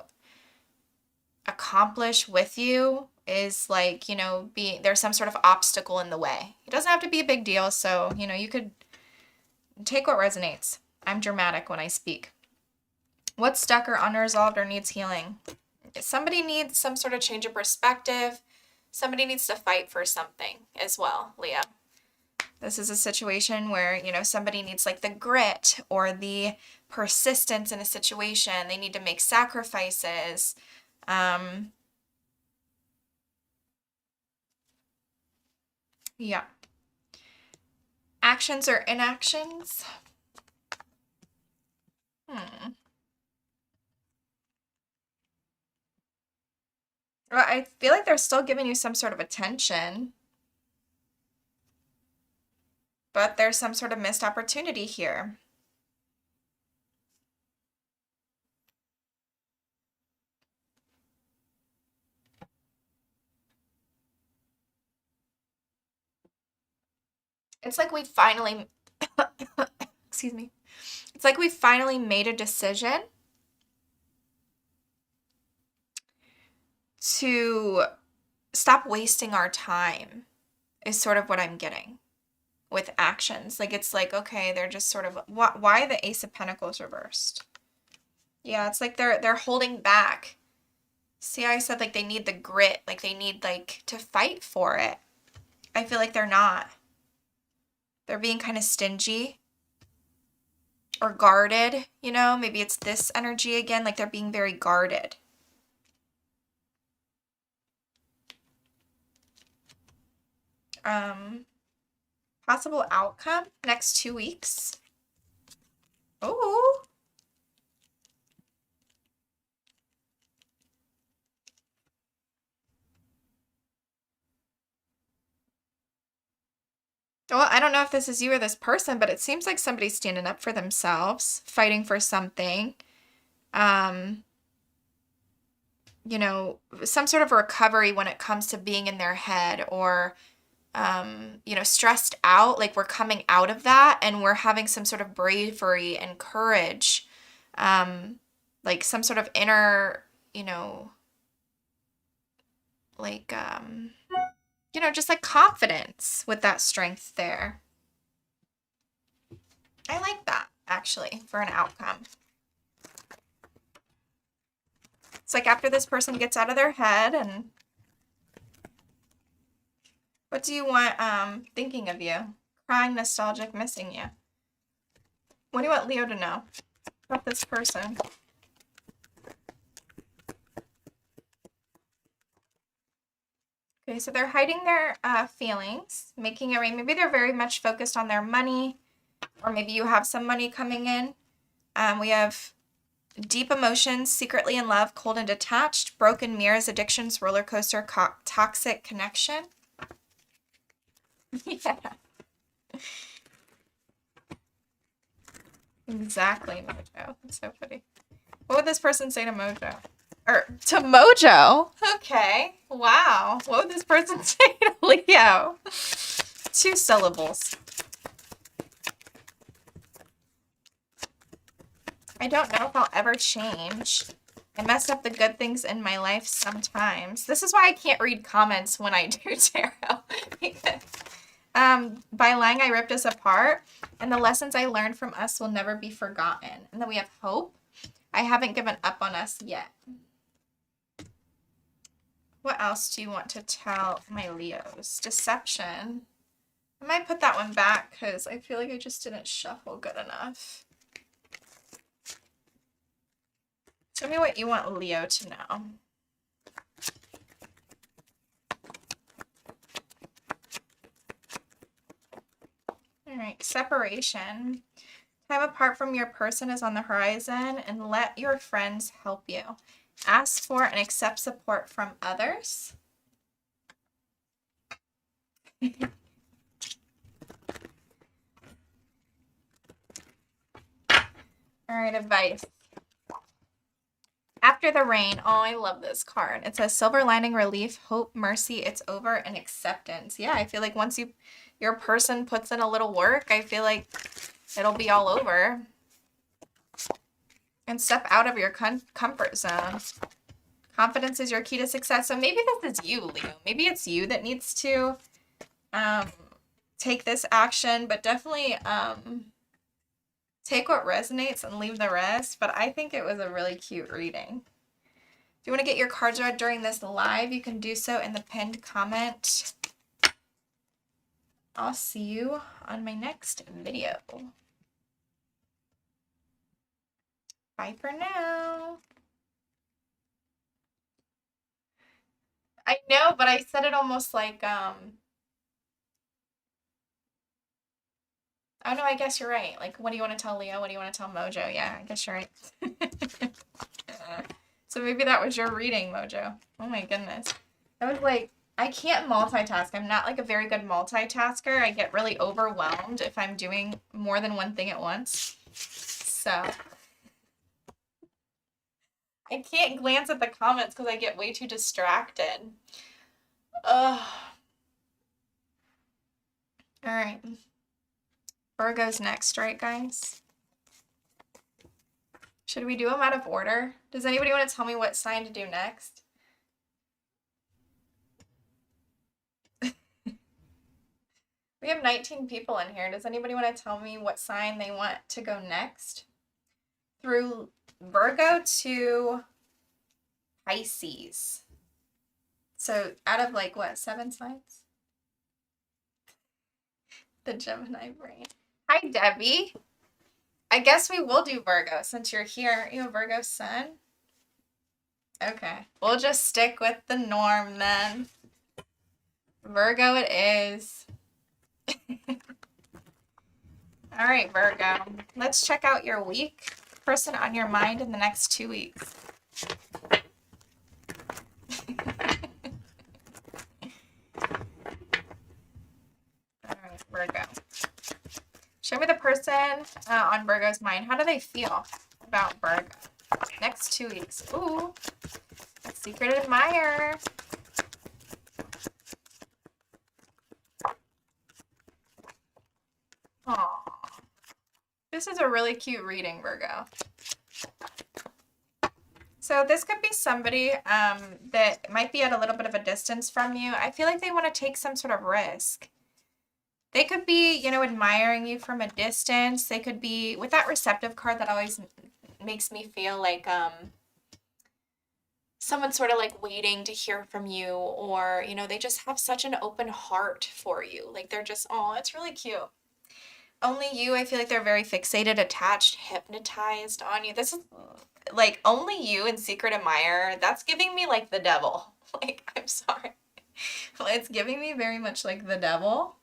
Speaker 1: accomplish with you is like, you know, there's some sort of obstacle in the way. It doesn't have to be a big deal. So, you know, you could take what resonates. I'm dramatic when I speak. What's stuck or unresolved or needs healing? Somebody needs some sort of change of perspective. Somebody needs to fight for something as well, Leo. This is a situation where, you know, somebody needs like the grit or the persistence in a situation. They need to make sacrifices. Yeah. Actions or inactions? Well, I feel like they're still giving you some sort of attention. But there's some sort of missed opportunity here. It's like we finally, excuse me. It's like we finally made a decision to stop wasting our time, is sort of what I'm getting with actions. Like, it's like, okay, they're just sort of, why the Ace of Pentacles reversed? Yeah, it's like they're holding back See how I said like they need the grit, like they need like to fight for it. I feel like they're not. They're being kind of stingy or guarded, you know? Maybe it's this energy again, like they're being very guarded. Possible outcome next 2 weeks. Oh. Well, I don't know if this is you or this person, but it seems like somebody's standing up for themselves, fighting for something. You know, some sort of recovery when it comes to being in their head or, you know, stressed out. Like we're coming out of that and we're having some sort of bravery and courage. Like some sort of inner, you know, like, you know, just like confidence with that strength there. I like that, actually, for an outcome. It's like after this person gets out of their head and what do you want thinking of you? Crying, nostalgic, missing you. What do you want Leo to know about this person? Okay, so they're hiding their feelings, making it rain. Maybe they're very much focused on their money, or maybe you have some money coming in. We have deep emotions, secretly in love, cold and detached, broken mirrors, addictions, roller coaster, toxic connection. Yeah. Exactly, Mojo. That's so funny. What would this person say to Mojo? Or to Mojo? Okay. Wow. What would this person say to Leo? 2 syllables. I don't know if I'll ever change. I mess up the good things in my life sometimes. This is why I can't read comments when I do tarot. Because, by lying, I ripped us apart, and the lessons I learned from us will never be forgotten. And then we have hope. I haven't given up on us yet. What else do you want to tell my Leos? Deception. I might put that one back because I feel like I just didn't shuffle good enough. Tell me what you want Leo to know. All right, separation. Time apart from your person is on the horizon, and let your friends help you. Ask for and accept support from others. All right, advice. After the rain, oh, I love this card. It says silver lining, relief, hope, mercy, it's over, and acceptance. Yeah, I feel like once your person puts in a little work, I feel like it'll be all over. And step out of your comfort zone. Confidence is your key to success. So maybe this is you, Leo. Maybe it's you that needs to take this action, but definitely take what resonates and leave the rest. But I think it was a really cute reading. If you want to get your cards read during this live, you can do so in the pinned comment. I'll see you on my next video. Bye for now. I know, but I said it almost like, oh no, I guess you're right. Like, what do you want to tell Leo? What do you want to tell Mojo? Yeah, I guess you're right. So maybe that was your reading, Mojo. Oh my goodness. That was like, I can't multitask. I'm not like a very good multitasker. I get really overwhelmed if I'm doing more than one thing at once. So I can't glance at the comments because I get way too distracted. Ugh. All right. Virgo's next, right, guys? Should we do them out of order? Does anybody want to tell me what sign to do next? We have 19 people in here. Does anybody want to tell me what sign they want to go next? Through Virgo to Pisces. So out of like what, 7 signs? The Gemini brain. Hi, Debbie. I guess we will do Virgo since you're here. You have Virgo sun? Okay. We'll just stick with the norm then. Virgo it is. All right, Virgo. Let's check out your week. Person on your mind in the next 2 weeks. All right, Virgo. Show me the person on Virgo's mind. How do they feel about Virgo? Next 2 weeks. Ooh, a secret admirer. Aww. This is a really cute reading, Virgo. So this could be somebody that might be at a little bit of a distance from you. I feel like they want to take some sort of risk. They could be, you know, admiring you from a distance. They could be, with that receptive card, that always makes me feel like someone sort of like waiting to hear from you, or, you know, they just have such an open heart for you. Like they're just, oh, it's really cute. Only you, I feel like they're very fixated, attached, hypnotized on you. This is like only you and secret admirer. That's giving me like the devil. Like, I'm sorry. It's giving me very much like the devil.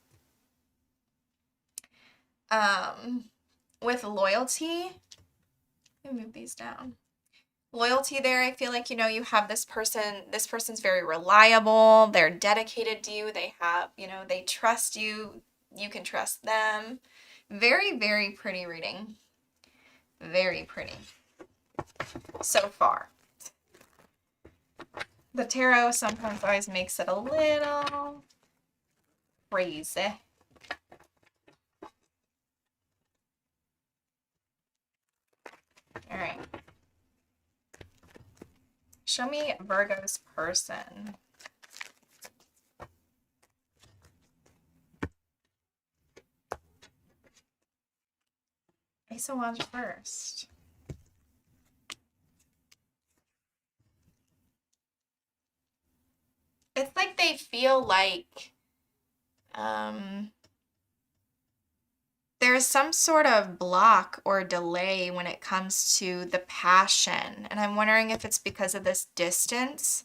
Speaker 1: With loyalty, let me move these down. Loyalty there, I feel like, you know, you have this person's very reliable, they're dedicated to you, they have, you know, they trust you, you can trust them. Very, very pretty reading. Very pretty. So far. The tarot sometimes always makes it a little crazy. All right. Show me Virgo's person. Ace of Wands first. It's like they feel like there's some sort of block or delay when it comes to the passion. And I'm wondering if it's because of this distance.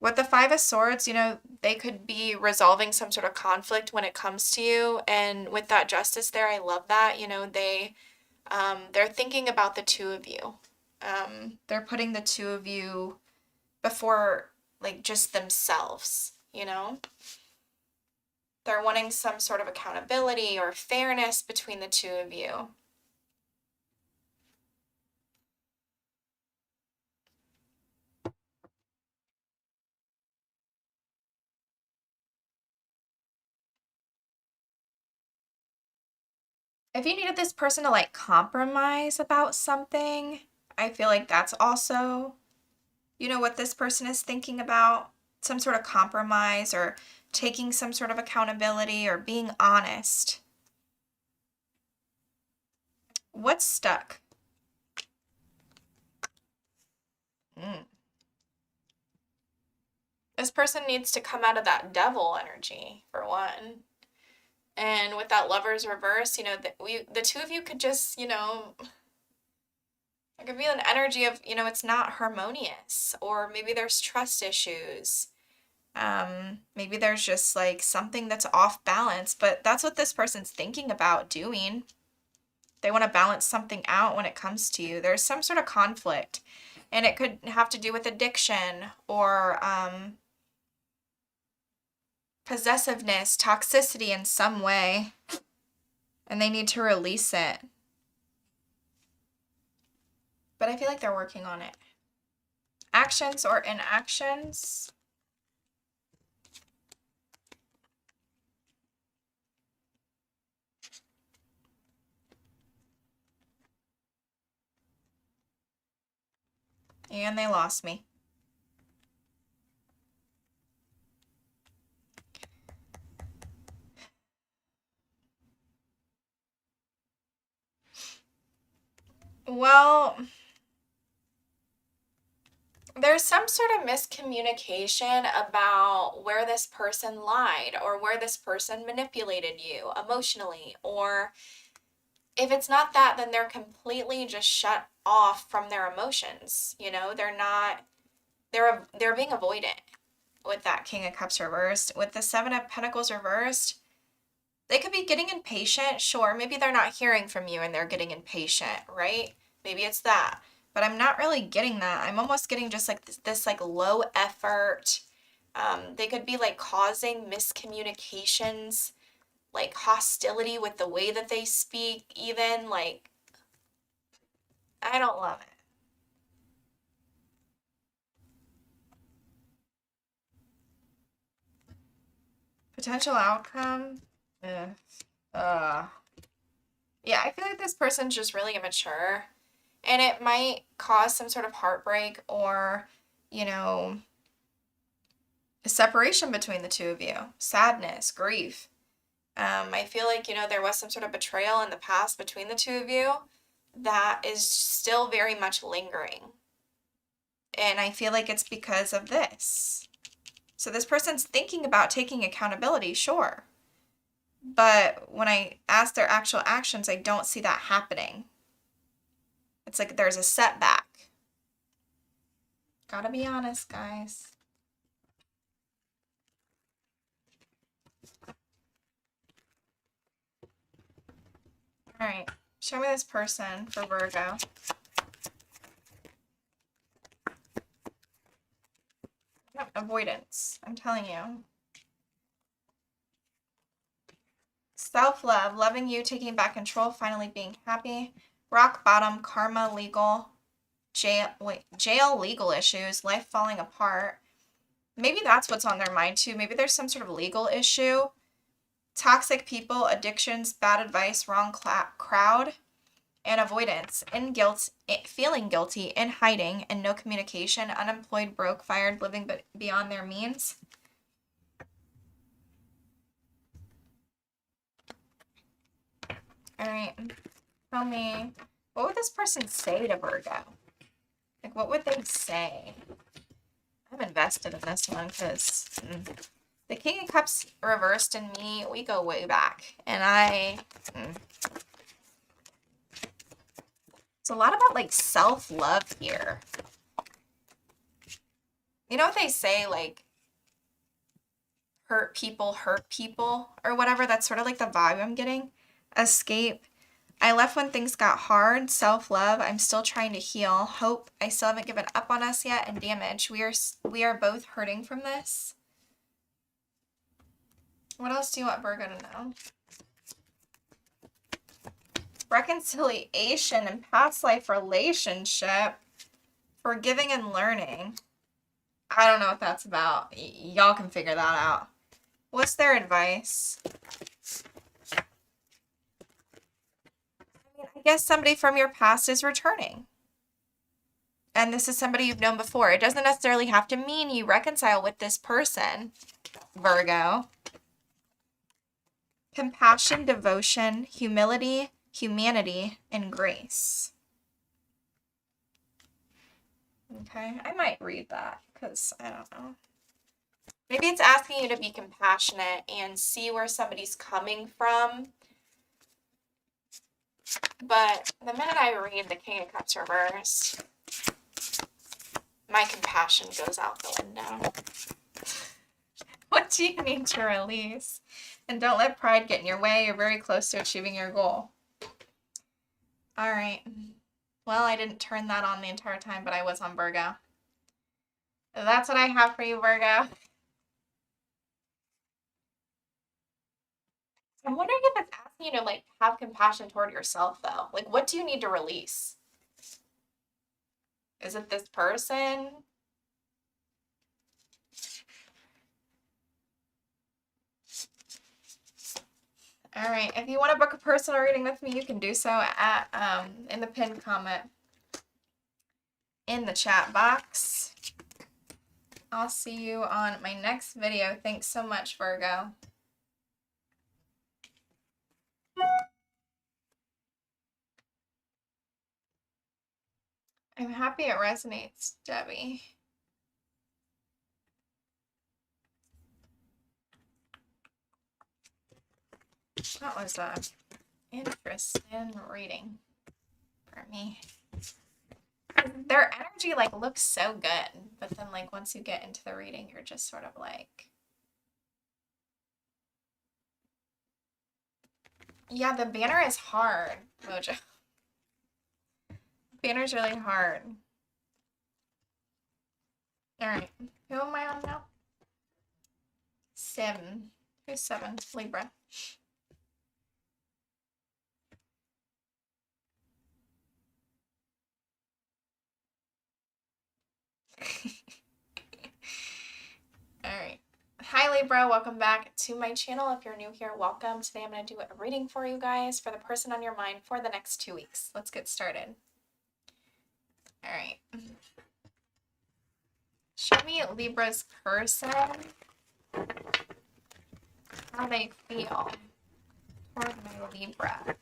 Speaker 1: With the Five of Swords, you know, they could be resolving some sort of conflict when it comes to you. And with that Justice there, I love that. You know, they're thinking about the two of you. They're putting the two of you before, like, just themselves, you know? They're wanting some sort of accountability or fairness between the two of you. If you needed this person to like compromise about something, I feel like that's also, you know, what this person is thinking about. Some sort of compromise or taking some sort of accountability or being honest. What's stuck? This person needs to come out of that devil energy, for one. And with that Lover's reverse, you know, the two of you could just, you know, there could be an energy of, you know, it's not harmonious, or maybe there's trust issues. Maybe there's just like something that's off balance, but that's what this person's thinking about doing. They want to balance something out when it comes to you. There's some sort of conflict, and it could have to do with addiction or possessiveness, toxicity in some way, and they need to release it. But I feel like they're working on it. Actions or inactions. And they lost me. Well, there's some sort of miscommunication about where this person lied or where this person manipulated you emotionally, or if it's not that, then they're completely just shut off from their emotions. You know, they're being avoidant with that King of Cups reversed. With the Seven of Pentacles reversed, they could be getting impatient. Sure, maybe they're not hearing from you and they're getting impatient, right? Maybe it's that. But I'm not really getting that. I'm almost getting just like this like low effort. They could be like causing miscommunications, like hostility with the way that they speak, even like, I don't love it. Potential outcome. Ugh. Yeah, I feel like this person's just really immature, and it might cause some sort of heartbreak or, you know, a separation between the two of you, sadness, grief. I feel like, you know, there was some sort of betrayal in the past between the two of you that is still very much lingering. And I feel like it's because of this. So this person's thinking about taking accountability, sure. But when I ask their actual actions, I don't see that happening. It's like there's a setback. Gotta be honest, guys. All right, show me this person for Virgo. Yep, avoidance, I'm telling you. Self-love, loving you, taking back control, finally being happy. Rock bottom, karma, legal, jail, legal issues, life falling apart. Maybe that's what's on their mind too. Maybe there's some sort of legal issue. Toxic people, addictions, bad advice, wrong crowd, and avoidance. Feeling guilty, in hiding, and no communication. Unemployed, broke, fired, living beyond their means. All right, tell me, what would this person say to Virgo? Like, what would they say? I'm invested in this one because the King of Cups reversed and me, we go way back. And it's a lot about like self-love here. You know what they say, like, hurt people, or whatever? That's sort of like the vibe I'm getting. Escape. I left when things got hard. Self-love. I'm still trying to heal. Hope. I still haven't given up on us yet. And damage. We are both hurting from this. What else do you want Virgo to know? Reconciliation and past life relationship. Forgiving and learning. I don't know what that's about. Y'all can figure that out. What's their advice? I guess somebody from your past is returning. And this is somebody you've known before. It doesn't necessarily have to mean you reconcile with this person, Virgo. Compassion, devotion, humility, humanity, and grace. Okay, I might read that because I don't know. Maybe it's asking you to be compassionate and see where somebody's coming from. But the minute I read the King of Cups reversed, my compassion goes out the window. What do you need to release? And don't let pride get in your way. You're very close to achieving your goal. All right. Well, I didn't turn that on the entire time, but I was on Virgo. That's what I have for you, Virgo. I'm wondering if it's asking you to, like, have compassion toward yourself, though. Like, what do you need to release? Is it this person? All right. If you want to book a personal reading with me, you can do so at in the pinned comment in the chat box. I'll see you on my next video. Thanks so much, Virgo. I'm happy it resonates, Debbie. That was a interesting reading for me. Their energy like looks so good, but then like once you get into the reading, you're just sort of like, yeah, the banner is hard, Mojo. Banner's really hard. All right, who am I on now? 7. Who's 7? Libra. All right. Hi Libra, welcome back to my channel. If you're new here, welcome. Today I'm going to do a reading for you guys for the person on your mind for the next 2 weeks. Let's get started. All right. Show me Libra's person, how they feel toward my Libra,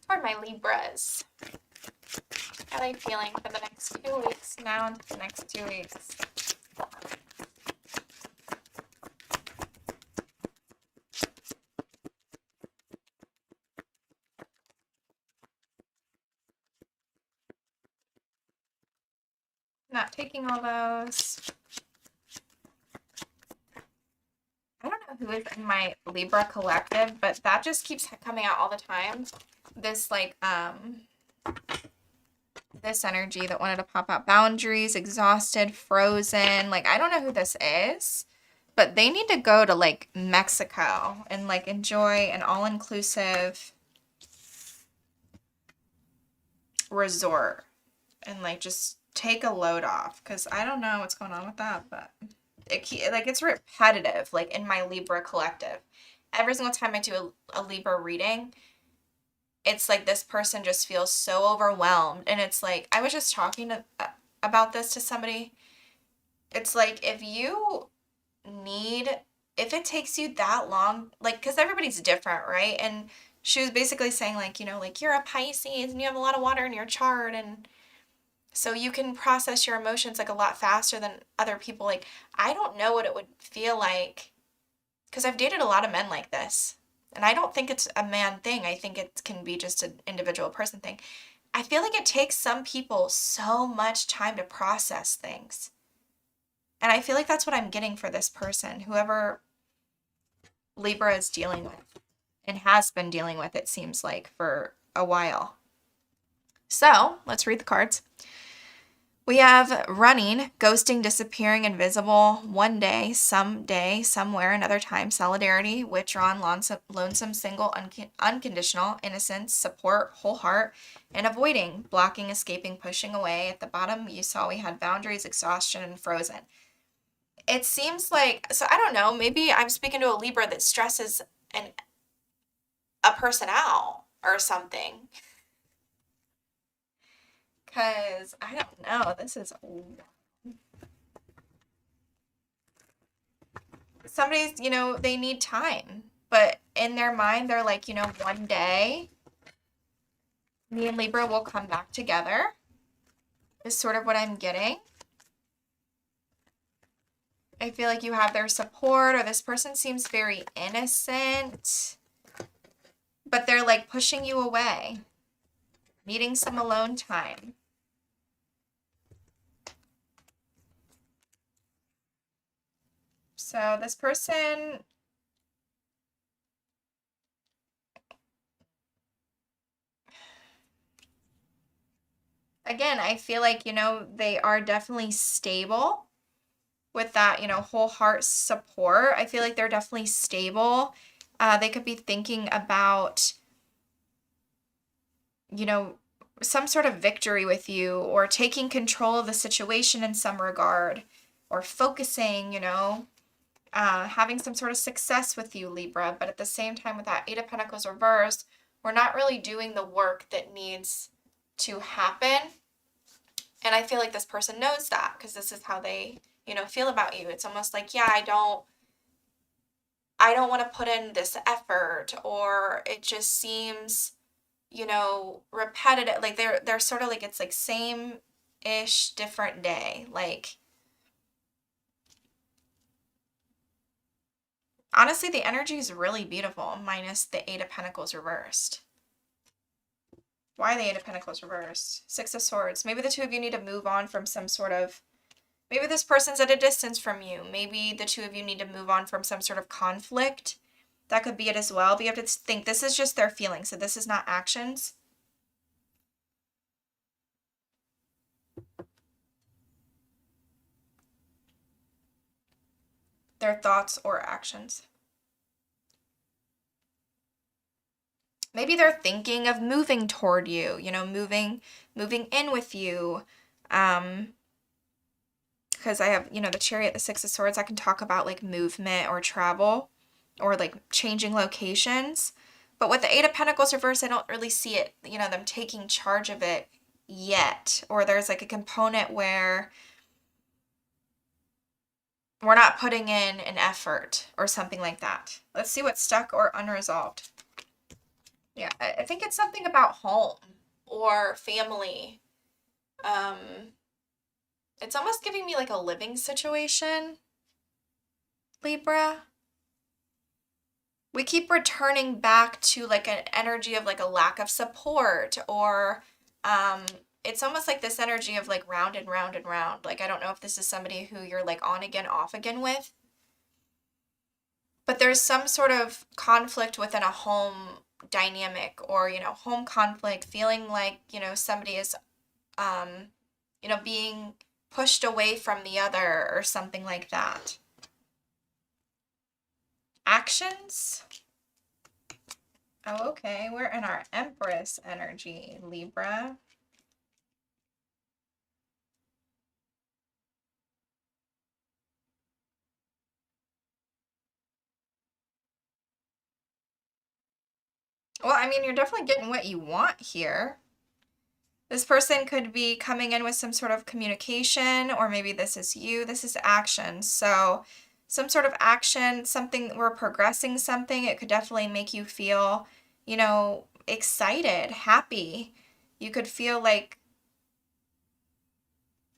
Speaker 1: toward my Libras. How are they feeling for the next 2 weeks, now into the next 2 weeks? Not taking all those. I don't know who is in my Libra collective, but that just keeps coming out all the time. This like, this energy that wanted to pop out. Boundaries, exhausted, frozen. Like, I don't know who this is, but they need to go to like Mexico and like enjoy an all-inclusive resort and like just take a load off, because I don't know what's going on with that, but it's repetitive, like in my Libra collective. Every single time I do a Libra reading, it's like this person just feels so overwhelmed. And it's like, I was just talking about this to somebody. It's like, if it takes you that long, like, because everybody's different, right? And she was basically saying like, like you're a Pisces and you have a lot of water in your chart, and so you can process your emotions like a lot faster than other people. Like, I don't know what it would feel like, because I've dated a lot of men like this. And I don't think it's a man thing. I think it can be just an individual person thing. I feel like it takes some people so much time to process things. And I feel like that's what I'm getting for this person, whoever Libra is dealing with and has been dealing with, it seems like, for a while. So let's read the cards. We have running, ghosting, disappearing, invisible, one day, someday, somewhere, another time, solidarity, withdrawn, lonesome, single, unconditional, innocence, support, whole heart, and avoiding, blocking, escaping, pushing away. At the bottom, you saw we had boundaries, exhaustion, and frozen. It seems like, so I don't know, maybe I'm speaking to a Libra that stresses a person out or something. Because, I don't know, this is... Somebody's, they need time. But in their mind, they're like, one day, me and Libra will come back together, is sort of what I'm getting. I feel like you have their support, or this person seems very innocent, but they're like pushing you away, needing some alone time. So this person, again, I feel like, they are definitely stable with that, whole heart support. I feel like they're definitely stable. They could be thinking about, some sort of victory with you, or taking control of the situation in some regard, or focusing, having some sort of success with you, Libra. But at the same time, with that 8 of Pentacles reversed, we're not really doing the work that needs to happen. And I feel like this person knows that, because this is how they, feel about you. It's almost like, yeah, I don't want to put in this effort, or it just seems, repetitive. Like they're sort of like, it's like same-ish, different day. Like, Honestly, the energy is really beautiful, minus the Eight of Pentacles reversed. Why the Eight of Pentacles reversed? Six of Swords. Maybe the two of you need to move on from some sort of... Maybe this person's at a distance from you. Maybe the two of you need to move on from some sort of conflict. That could be it as well. But you have to think, this is just their feelings. So this is not actions. Their thoughts or actions. Maybe they're thinking of moving toward you, you know, moving in with you. Because I have, you know, the Chariot, the Six of Swords, I can talk about like movement or travel or like changing locations. But with the Eight of Pentacles reversed, I don't really see it, you know, them taking charge of it yet. Or there's like a component where we're not putting in an effort or something like that. Let's see what's stuck or unresolved. Yeah, I think it's something about home or family. It's almost giving me like a living situation, Libra. We keep returning back to like an energy of like a lack of support, or it's almost like this energy of like round and round and round. Like, I don't know if this is somebody who you're like on again, off again with, but there's some sort of conflict within a home dynamic, or, you know, home conflict, feeling like, you know, somebody is, you know, being pushed away from the other or something like that. Actions. Oh, okay. We're in our Empress energy, Libra. Well, I mean, you're definitely getting what you want here. This person could be coming in with some sort of communication, or maybe this is you. This is action. So some sort of action, something, we're progressing something. It could definitely make you feel, you know, excited, happy. You could feel like,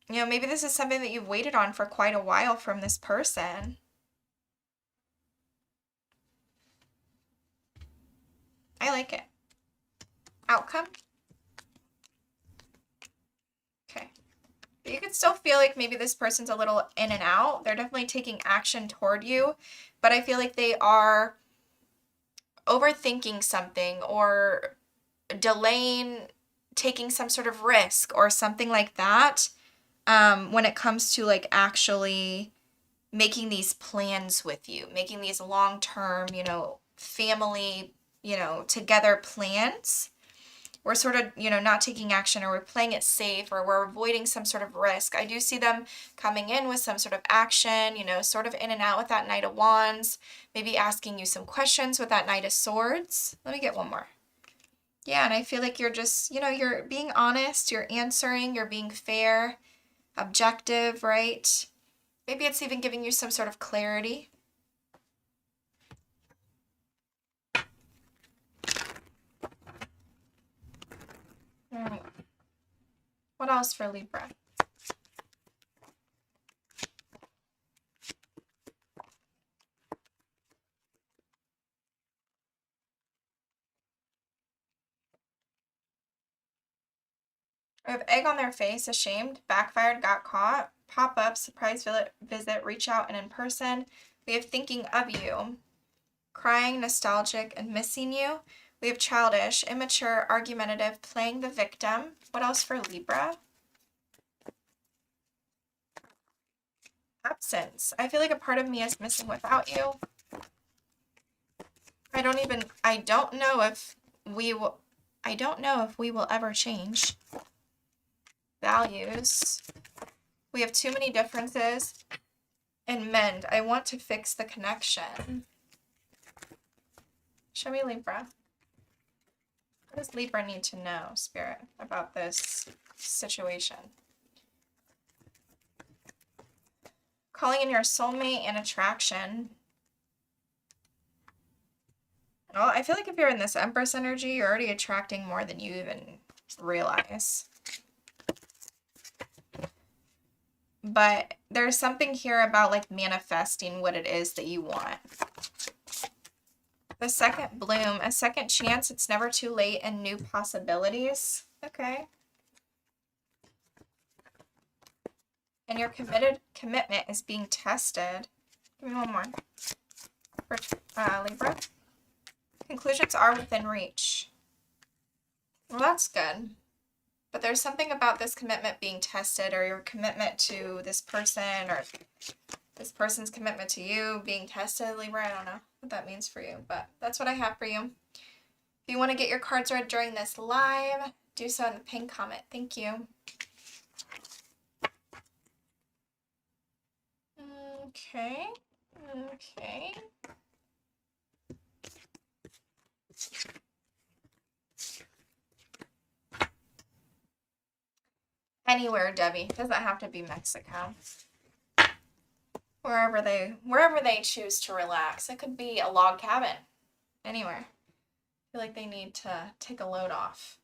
Speaker 1: you know, maybe this is something that you've waited on for quite a while from this person. I like it. Outcome. Okay. But you could still feel like maybe this person's a little in and out. They're definitely taking action toward you, but I feel like they are overthinking something or delaying taking some sort of risk or something like that, when it comes to like actually making these plans with you, making these long-term, you know, family, you know, together plans. We're sort of, you know, not taking action, or we're playing it safe, or we're avoiding some sort of risk. I do see them coming in with some sort of action, you know, sort of in and out with that Knight of Wands, maybe asking you some questions with that Knight of Swords. Let me get one more. Yeah, and I feel like you're just, you know, you're being honest, you're answering, you're being fair, objective, right? Maybe it's even giving you some sort of clarity. What else for Libra? We have egg on their face, ashamed, backfired, got caught, pop up, surprise visit, reach out and in person. We have thinking of you, crying, nostalgic, and missing you. We have childish, immature, argumentative, playing the victim. What else for Libra? Absence. I feel like a part of me is missing without you. I don't know if we will ever change. Values. We have too many differences. And mend. I want to fix the connection. Show me Libra. What does Libra need to know, Spirit, about this situation? Calling in your soulmate and attraction. Well, I feel like if you're in this Empress energy, you're already attracting more than you even realize. But there's something here about like manifesting what it is that you want. The second bloom, a second chance. It's never too late, and new possibilities. Okay. And your commitment is being tested. Give me one more. For Libra. Conclusions are within reach. Well, that's good. But there's something about this commitment being tested, or your commitment to this person, or this person's commitment to you being tested, Libra. I don't know what that means for you, but that's what I have for you. If you want to get your cards read during this live, do so in the pinned comment. Thank you. Okay. Okay. Anywhere, Debbie. Doesn't have to be Mexico. Wherever they choose to relax. It could be a log cabin. Anywhere. I feel like they need to take a load off.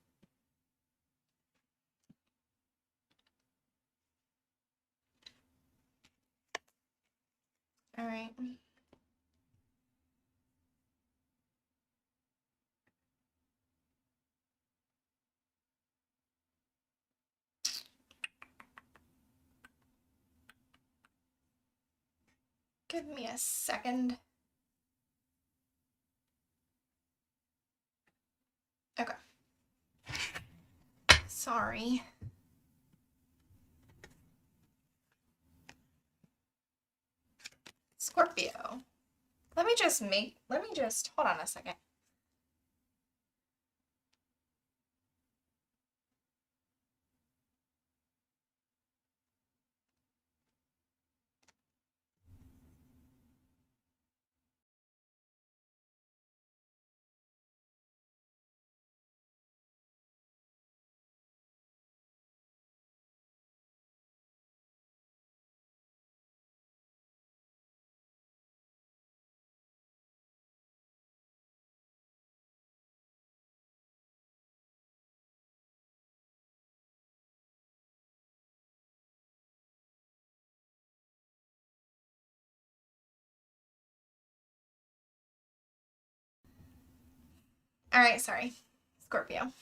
Speaker 1: All right. Give me a second. Okay. Sorry. Scorpio. Let me just hold on a second. All right, sorry. Scorpio.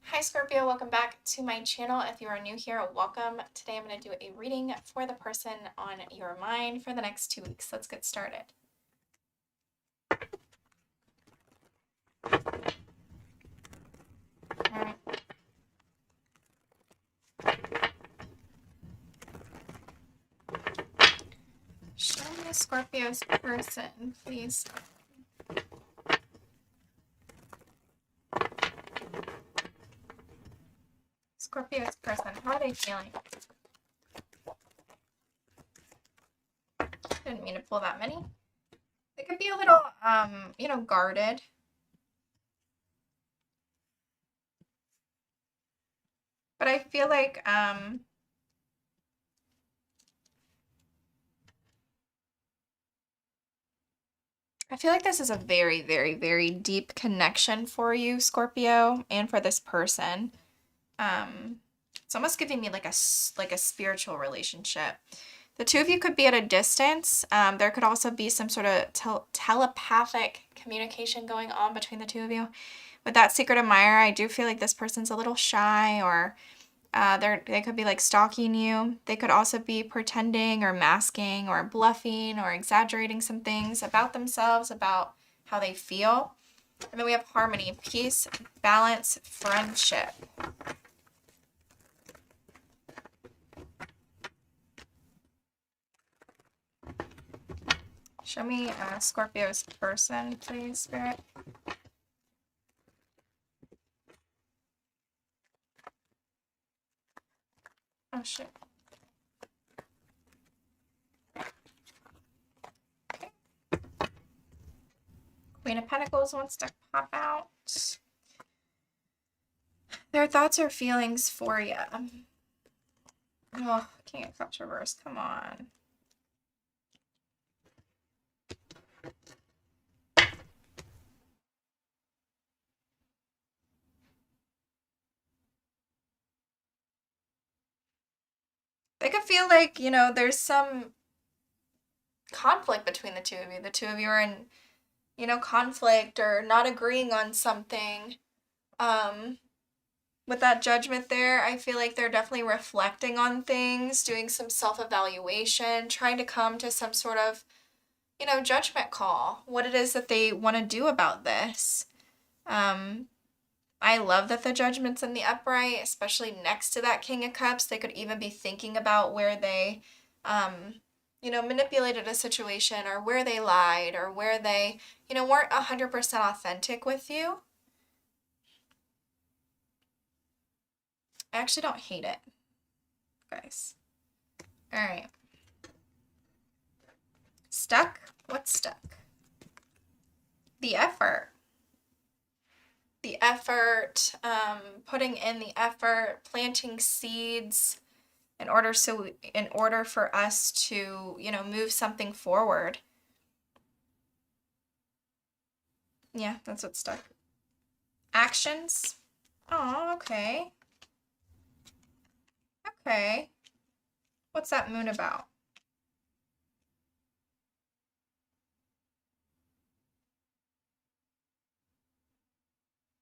Speaker 1: Hi Scorpio, welcome back to my channel. If you are new here, welcome. Today I'm going to do a reading for the person on your mind for the next 2 weeks. Let's get started. All right. Show me Scorpio's person, please. Scorpio's person, how are they feeling? Didn't mean to pull that many. They could be a little, guarded. But I feel like, this is a very, very, very deep connection for you, Scorpio, and for this person. It's almost giving me like a spiritual relationship. The two of you could be at a distance. There could also be some sort of telepathic communication going on between the two of you. With that secret admirer, I do feel like this person's a little shy, or they could be like stalking you. They could also be pretending or masking or bluffing or exaggerating some things about themselves, about how they feel. And then we have harmony, peace, balance, friendship. Show me Scorpio's person, please, Spirit. Oh, shit. Okay. Queen of Pentacles wants to pop out. Their thoughts or feelings for you. Oh, King of Cups reverse. Come on. They could feel like, there's some conflict between the two of you. The two of you are in, you know, conflict or not agreeing on something. With that Judgment there, I feel like they're definitely reflecting on things, doing some self-evaluation, trying to come to some sort of, you know, judgment call, what it is that they want to do about this. I love that the Judgment's in the upright, especially next to that King of Cups. They could even be thinking about where they, you know, manipulated a situation, or where they lied, or where they, you know, weren't 100% authentic with you. I actually don't hate it, guys. All right. Stuck? What's stuck? The effort. The effort, putting in the effort, planting seeds in order for us to, you know, move something forward. Yeah, that's what's stuck. Actions. Oh, okay. Okay. What's that moon about?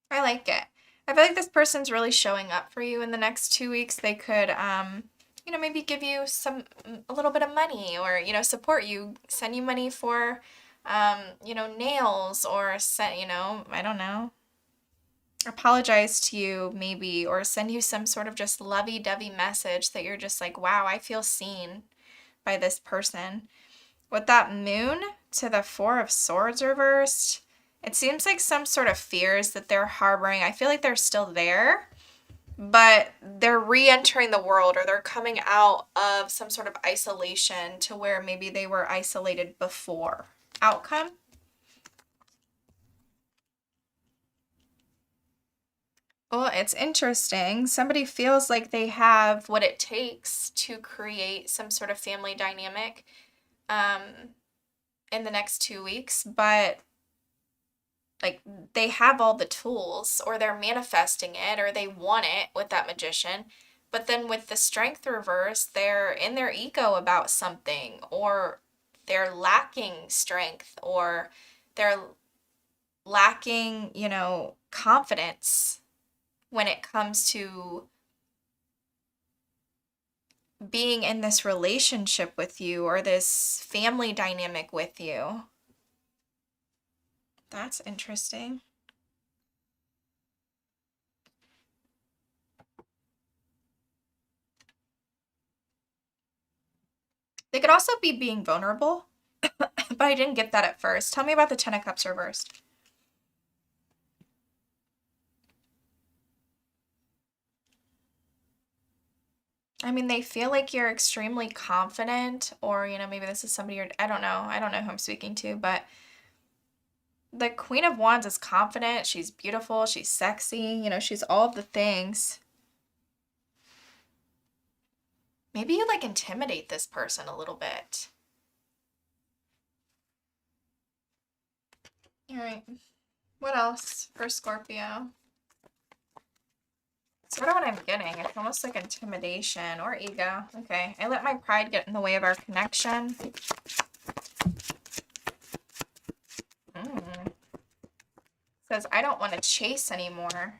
Speaker 1: I like it. I feel like this person's really showing up for you in the next 2 weeks. They could, you know, maybe give you a little bit of money, or, you know, support you, send you money for, you know, nails, or send, you know, I don't know, apologize to you maybe, or send you some sort of just lovey-dovey message that you're just like, wow, I feel seen by this person. With that moon to the Four of Swords reversed, it seems like some sort of fears that they're harboring. I feel like they're still there, but they're re-entering the world, or they're coming out of some sort of isolation to where maybe they were isolated before. Outcome? Well, it's interesting. Somebody feels like they have what it takes to create some sort of family dynamic in the next 2 weeks, but like they have all the tools, or they're manifesting it, or they want it with that Magician. But then with the Strength reverse, they're in their ego about something, or they're lacking strength, or they're lacking, you know, confidence when it comes to being in this relationship with you, or this family dynamic with you. That's interesting. They could also be being vulnerable, but I didn't get that at first. Tell me about the Ten of Cups reversed. I mean, they feel like you're extremely confident, or, you know, maybe this is somebody I don't know. I don't know who I'm speaking to, but the Queen of Wands is confident. She's beautiful. She's sexy. You know, she's all of the things. Maybe you, like, intimidate this person a little bit. All right. What else for Scorpio? Sort of what I'm getting. It's almost like intimidation or ego. Okay. I let my pride get in the way of our connection. Says, I don't want to chase anymore.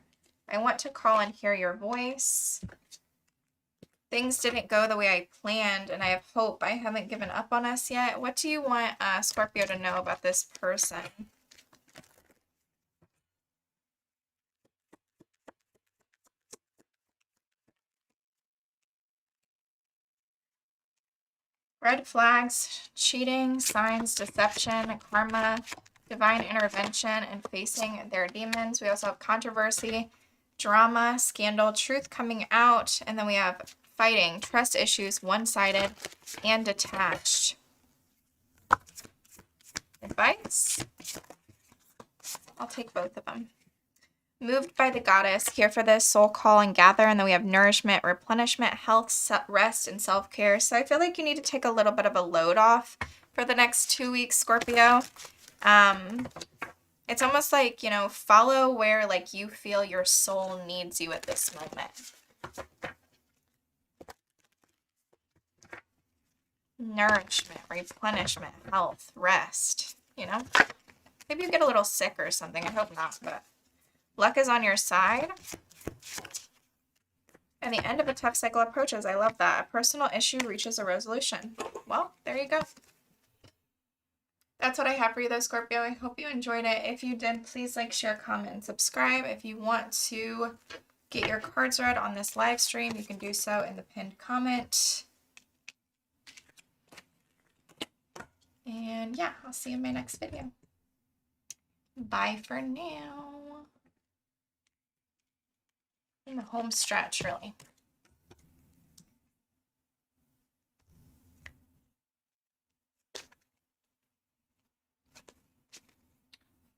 Speaker 1: I want to call and hear your voice. Things didn't go the way I planned, and I have hope. I haven't given up on us yet. What do you want Scorpio to know about this person? Red flags, cheating, signs, deception, karma, divine intervention, and facing their demons. We also have controversy, drama, scandal, truth coming out, and then we have fighting, trust issues, one-sided, and detached. Advice? I'll take both of them. Moved by the goddess, here for this, soul call and gather, and then we have nourishment, replenishment, health, rest, and self-care. So I feel like you need to take a little bit of a load off for the next 2 weeks, Scorpio. It's almost like, you know, follow where, like, you feel your soul needs you at this moment. Nourishment, replenishment, health, rest, you know? Maybe you get a little sick or something. I hope not, but luck is on your side. And the end of a tough cycle approaches. I love that. A personal issue reaches a resolution. Well, there you go. That's what I have for you though, Scorpio. I hope you enjoyed it. If you did, please like, share, comment, and subscribe. If you want to get your cards read on this live stream, you can do so in the pinned comment. And yeah, I'll see you in my next video. Bye for now. In the home stretch, really.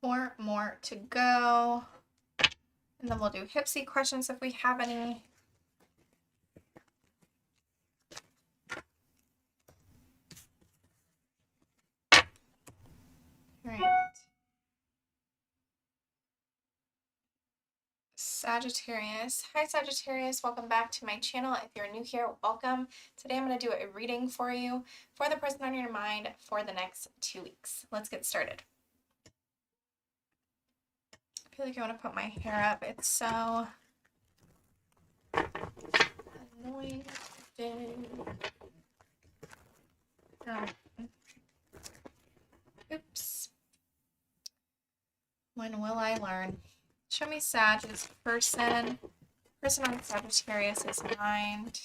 Speaker 1: 4 more to go. And then we'll do hipsy questions if we have any. All right. Sagittarius. Hi Sagittarius, welcome back to my channel. If you're new here, welcome. Today I'm going to do a reading for you for the person on your mind for the next 2 weeks. Let's get started. I feel like I want to put my hair up. It's so annoying. Oops. When will I learn? Show me Sag's person on Sagittarius's mind.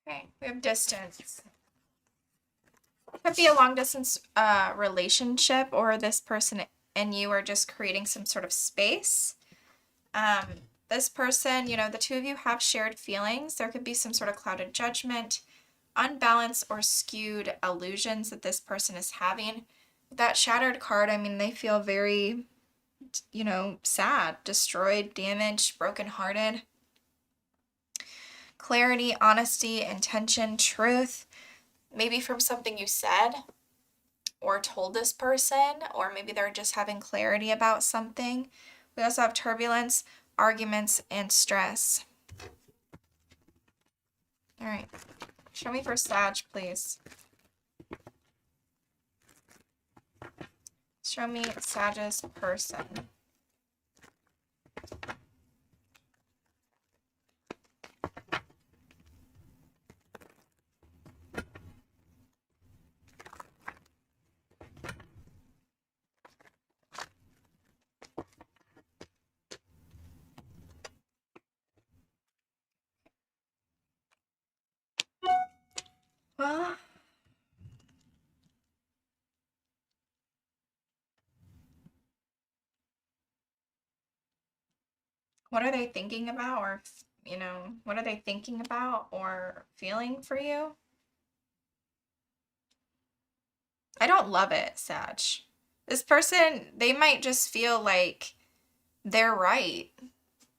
Speaker 1: Okay, we have distance. Could be a long distance relationship, or this person and you are just creating some sort of space. This person, you know, the two of you have shared feelings. There could be some sort of clouded judgment, unbalanced or skewed illusions that this person is having. That shattered card, I mean, they feel very, you know, sad, destroyed, damaged, brokenhearted. Clarity, honesty, intention, truth. Maybe from something you said or told this person, or maybe they're just having clarity about something. We also have turbulence, arguments, and stress. All right. Show me for Sag, please. Show me Sag's person. Well, what are they thinking about, or, you know, what are they thinking about or feeling for you? I don't love it, Sag. This person, they might just feel like they're right.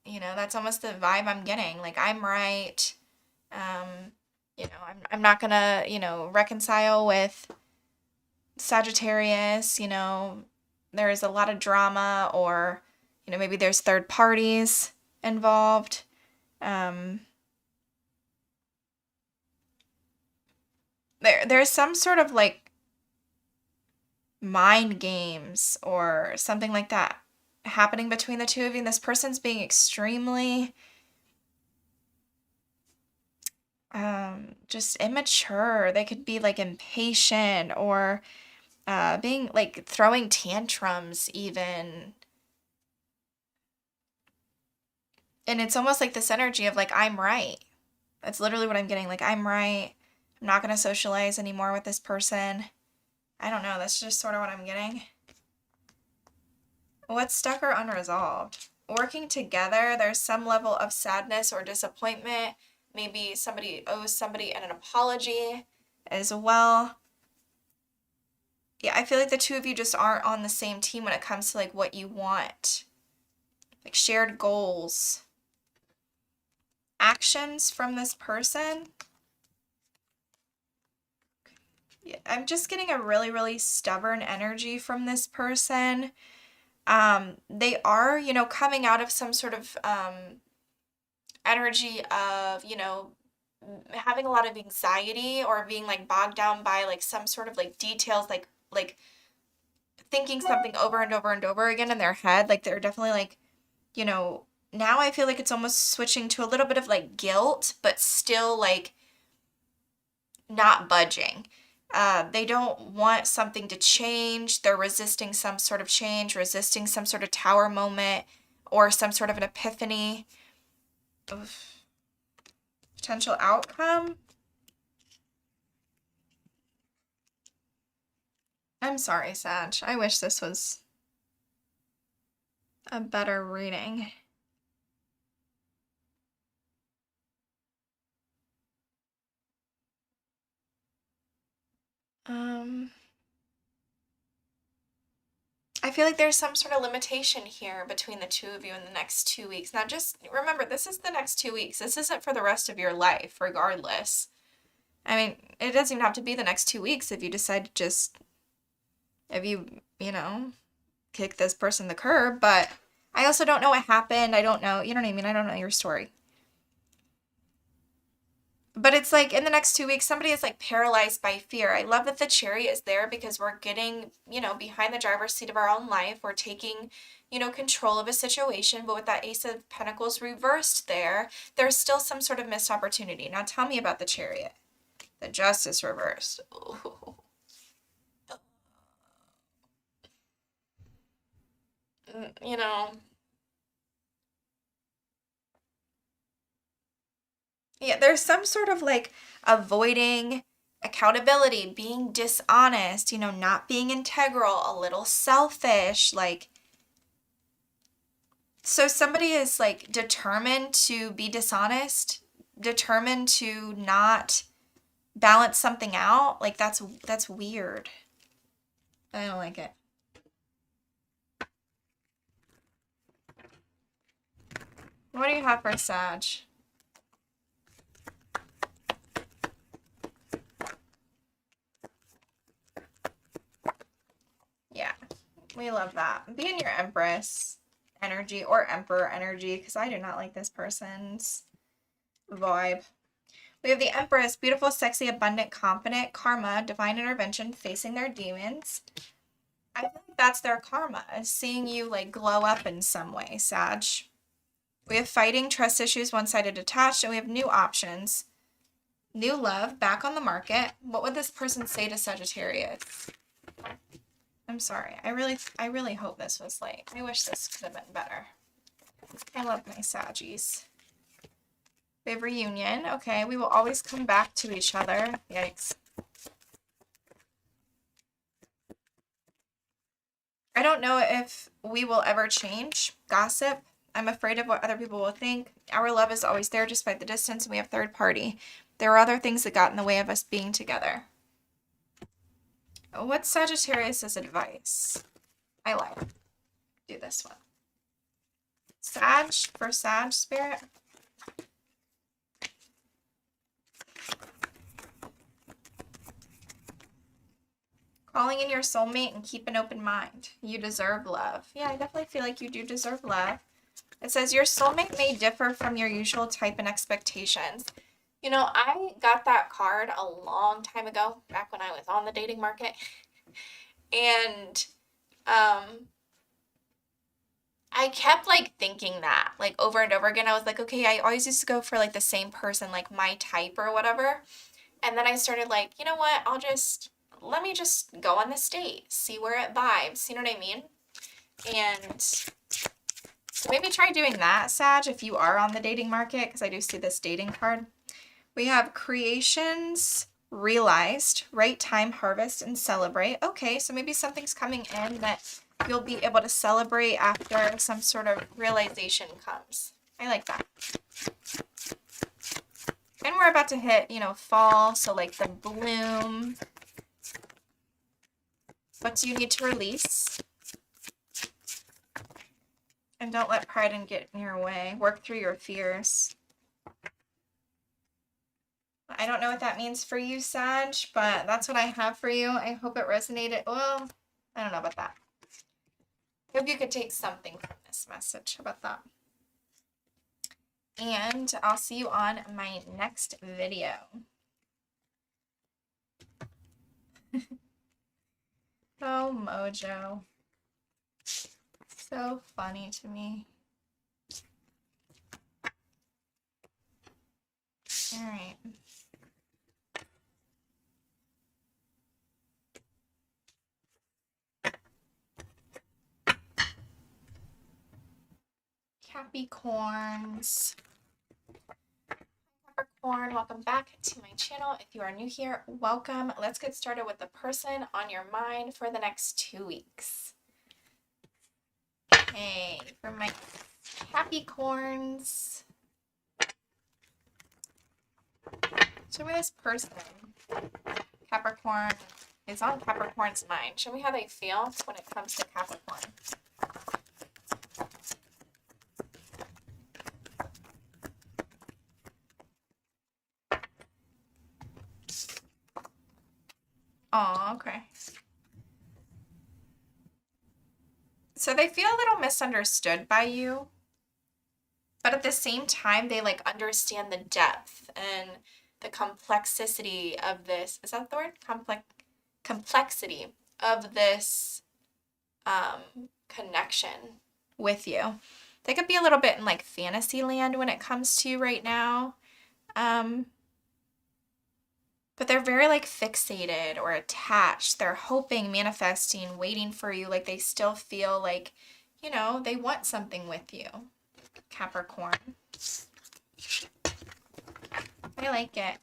Speaker 1: You know, that's almost the vibe I'm getting. Like, I'm right. You know, I'm not gonna, you know, reconcile with Sagittarius. You know, there's a lot of drama, or, you know, maybe there's third parties involved. There's some sort of like mind games or something like that happening between the two of you. And this person's being extremely just immature. They could be like impatient, or being like throwing tantrums even. And it's almost like this energy of like, I'm right. That's literally what I'm getting. Like, I'm right. I'm not going to socialize anymore with this person. I don't know. That's just sort of what I'm getting. What's stuck or unresolved? Working together, there's some level of sadness or disappointment. Maybe somebody owes somebody an apology as well. Yeah, I feel like the two of you just aren't on the same team when it comes to like what you want. Like shared goals. Actions from this person. I'm just getting a really, really stubborn energy from this person. They are, you know, coming out of some sort of energy of, you know, having a lot of anxiety or being like bogged down by like some sort of like details, like thinking something over and over and over again in their head. Like they're definitely like, you know, now I feel like it's almost switching to a little bit of like guilt, but still like not budging. They don't want something to change. They're resisting some sort of change, resisting some sort of tower moment or some sort of an epiphany. Oof. Potential outcome. I'm sorry, Sag. I wish this was a better reading. I feel like there's some sort of limitation here between the two of you in the next 2 weeks. Now, just remember, this is the next 2 weeks. This isn't for the rest of your life, regardless. I mean, it doesn't even have to be the next 2 weeks if you decide to just, if you know, kick this person the curb. But I also don't know what happened. I don't know, you know what I mean? I don't know your story. But it's like in the next 2 weeks, somebody is like paralyzed by fear. I love that the Chariot is there because we're getting, you know, behind the driver's seat of our own life. We're taking, you know, control of a situation. But with that Ace of Pentacles reversed there, there's still some sort of missed opportunity. Now tell me about the Chariot. The Justice reversed. Ooh. You know. Yeah, there's some sort of like avoiding accountability, being dishonest, you know, not being integral, a little selfish, like so somebody is like determined to be dishonest, determined to not balance something out. Like that's weird. I don't like it. What do you have for Sag? Yeah, we love that. Be in your Empress energy or Emperor energy because I do not like this person's vibe. We have the Empress, beautiful, sexy, abundant, confident, karma, divine intervention, facing their demons. I feel like that's their karma, is seeing you like glow up in some way, Sag. We have fighting, trust issues, one-sided attached, and we have new options. New love, back on the market. What would this person say to Sagittarius? I'm sorry. I really hope this was like, I wish this could have been better. I love my Saggies. We have reunion. Okay, we will always come back to each other. Yikes. I don't know if we will ever change. Gossip. I'm afraid of what other people will think. Our love is always there despite the distance, and we have third party. There are other things that got in the way of us being together. What's Sagittarius' advice? I like. Do this one. Sag, for Sag spirit. Calling in your soulmate and keep an open mind. You deserve love. Yeah, I definitely feel like you do deserve love. It says your soulmate may differ from your usual type and expectations. You know, I got that card a long time ago, back when I was on the dating market. And I kept like thinking that like over and over again. I was like, okay, I always used to go for like the same person, like my type or whatever. And then I started like, you know what? Let me just go on this date, see where it vibes. You know what I mean? And so maybe try doing that, Sag, if you are on the dating market, because I do see this dating card. We have creations realized, right time, harvest, and celebrate. Okay, so maybe something's coming in that you'll be able to celebrate after some sort of realization comes. I like that. And we're about to hit, you know, fall, so like the bloom. What do you need to release? And don't let pride get in your way. Work through your fears. I don't know what that means for you, Sag, but that's what I have for you. I hope it resonated. Well, I don't know about that. I hope you could take something from this message. How about that? And I'll see you on my next video. Oh, Mojo. So funny to me. All right. Capricorns. Capricorn, welcome back to my channel. If you are new here, welcome. Let's get started with the person on your mind for the next 2 weeks. Okay, for my Capricorns. Show me this person. Capricorn is on Capricorn's mind. Show me how they feel when it comes to Capricorn. Oh, okay. So they feel a little misunderstood by you, but at the same time, they like understand the depth and the complexity of this. Is that the word? Complexity of this connection with you. They could be a little bit in like fantasy land when it comes to you right now. But they're very like fixated or attached. They're hoping, manifesting, waiting for you. Like they still feel like, you know, they want something with you. Capricorn. I like it.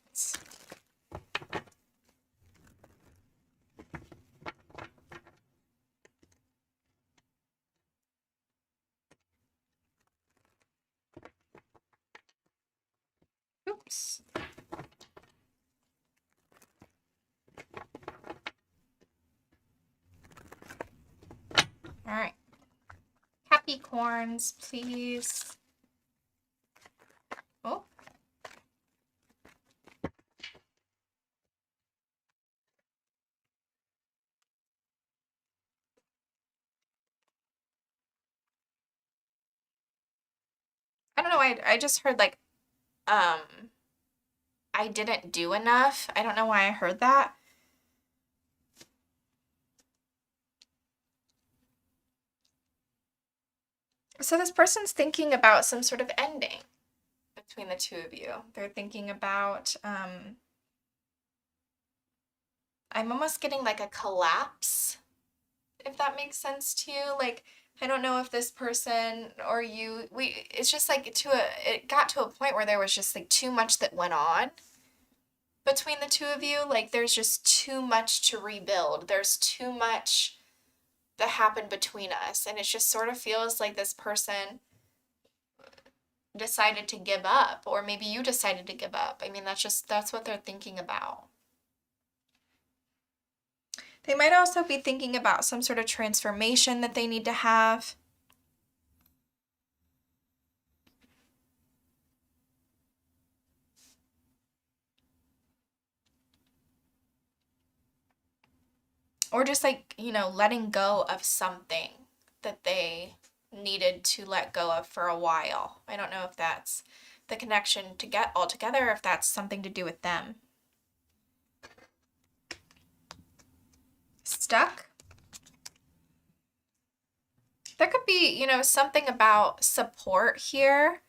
Speaker 1: Oops. All right. Capricorns, please. Oh. I don't know. I just heard like, I didn't do enough. I don't know why I heard that. So this person's thinking about some sort of ending between the two of you. They're thinking about, I'm almost getting like a collapse, if that makes sense to you. Like, I don't know if this person or you, it's just like it got to a point where there was just like too much that went on between the two of you. Like there's just too much to rebuild. There's too much that happened between us. And it just sort of feels like this person decided to give up, or maybe you decided to give up. I mean, that's what they're thinking about. They might also be thinking about some sort of transformation that they need to have. Or just like, you know, letting go of something that they needed to let go of for a while. I don't know if that's the connection to get all together, or if that's something to do with them. Stuck. There could be, you know, something about support here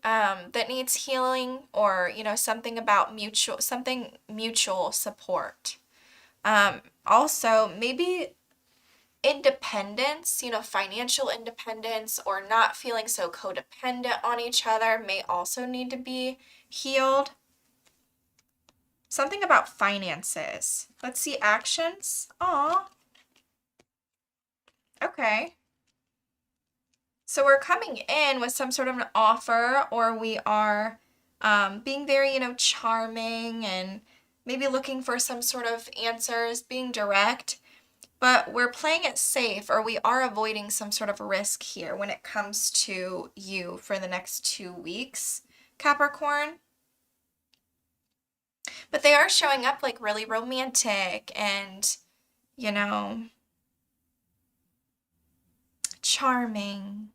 Speaker 1: that needs healing, or, you know, something about mutual support. Also, maybe independence, you know, financial independence, or not feeling so codependent on each other may also need to be healed. Something about finances. Let's see, actions. Aw. Okay. So we're coming in with some sort of an offer, or we are being very, you know, charming and maybe looking for some sort of answers, being direct, but we're playing it safe, or we are avoiding some sort of risk here when it comes to you for the next 2 weeks, Capricorn. But they are showing up like really romantic and, you know, charming.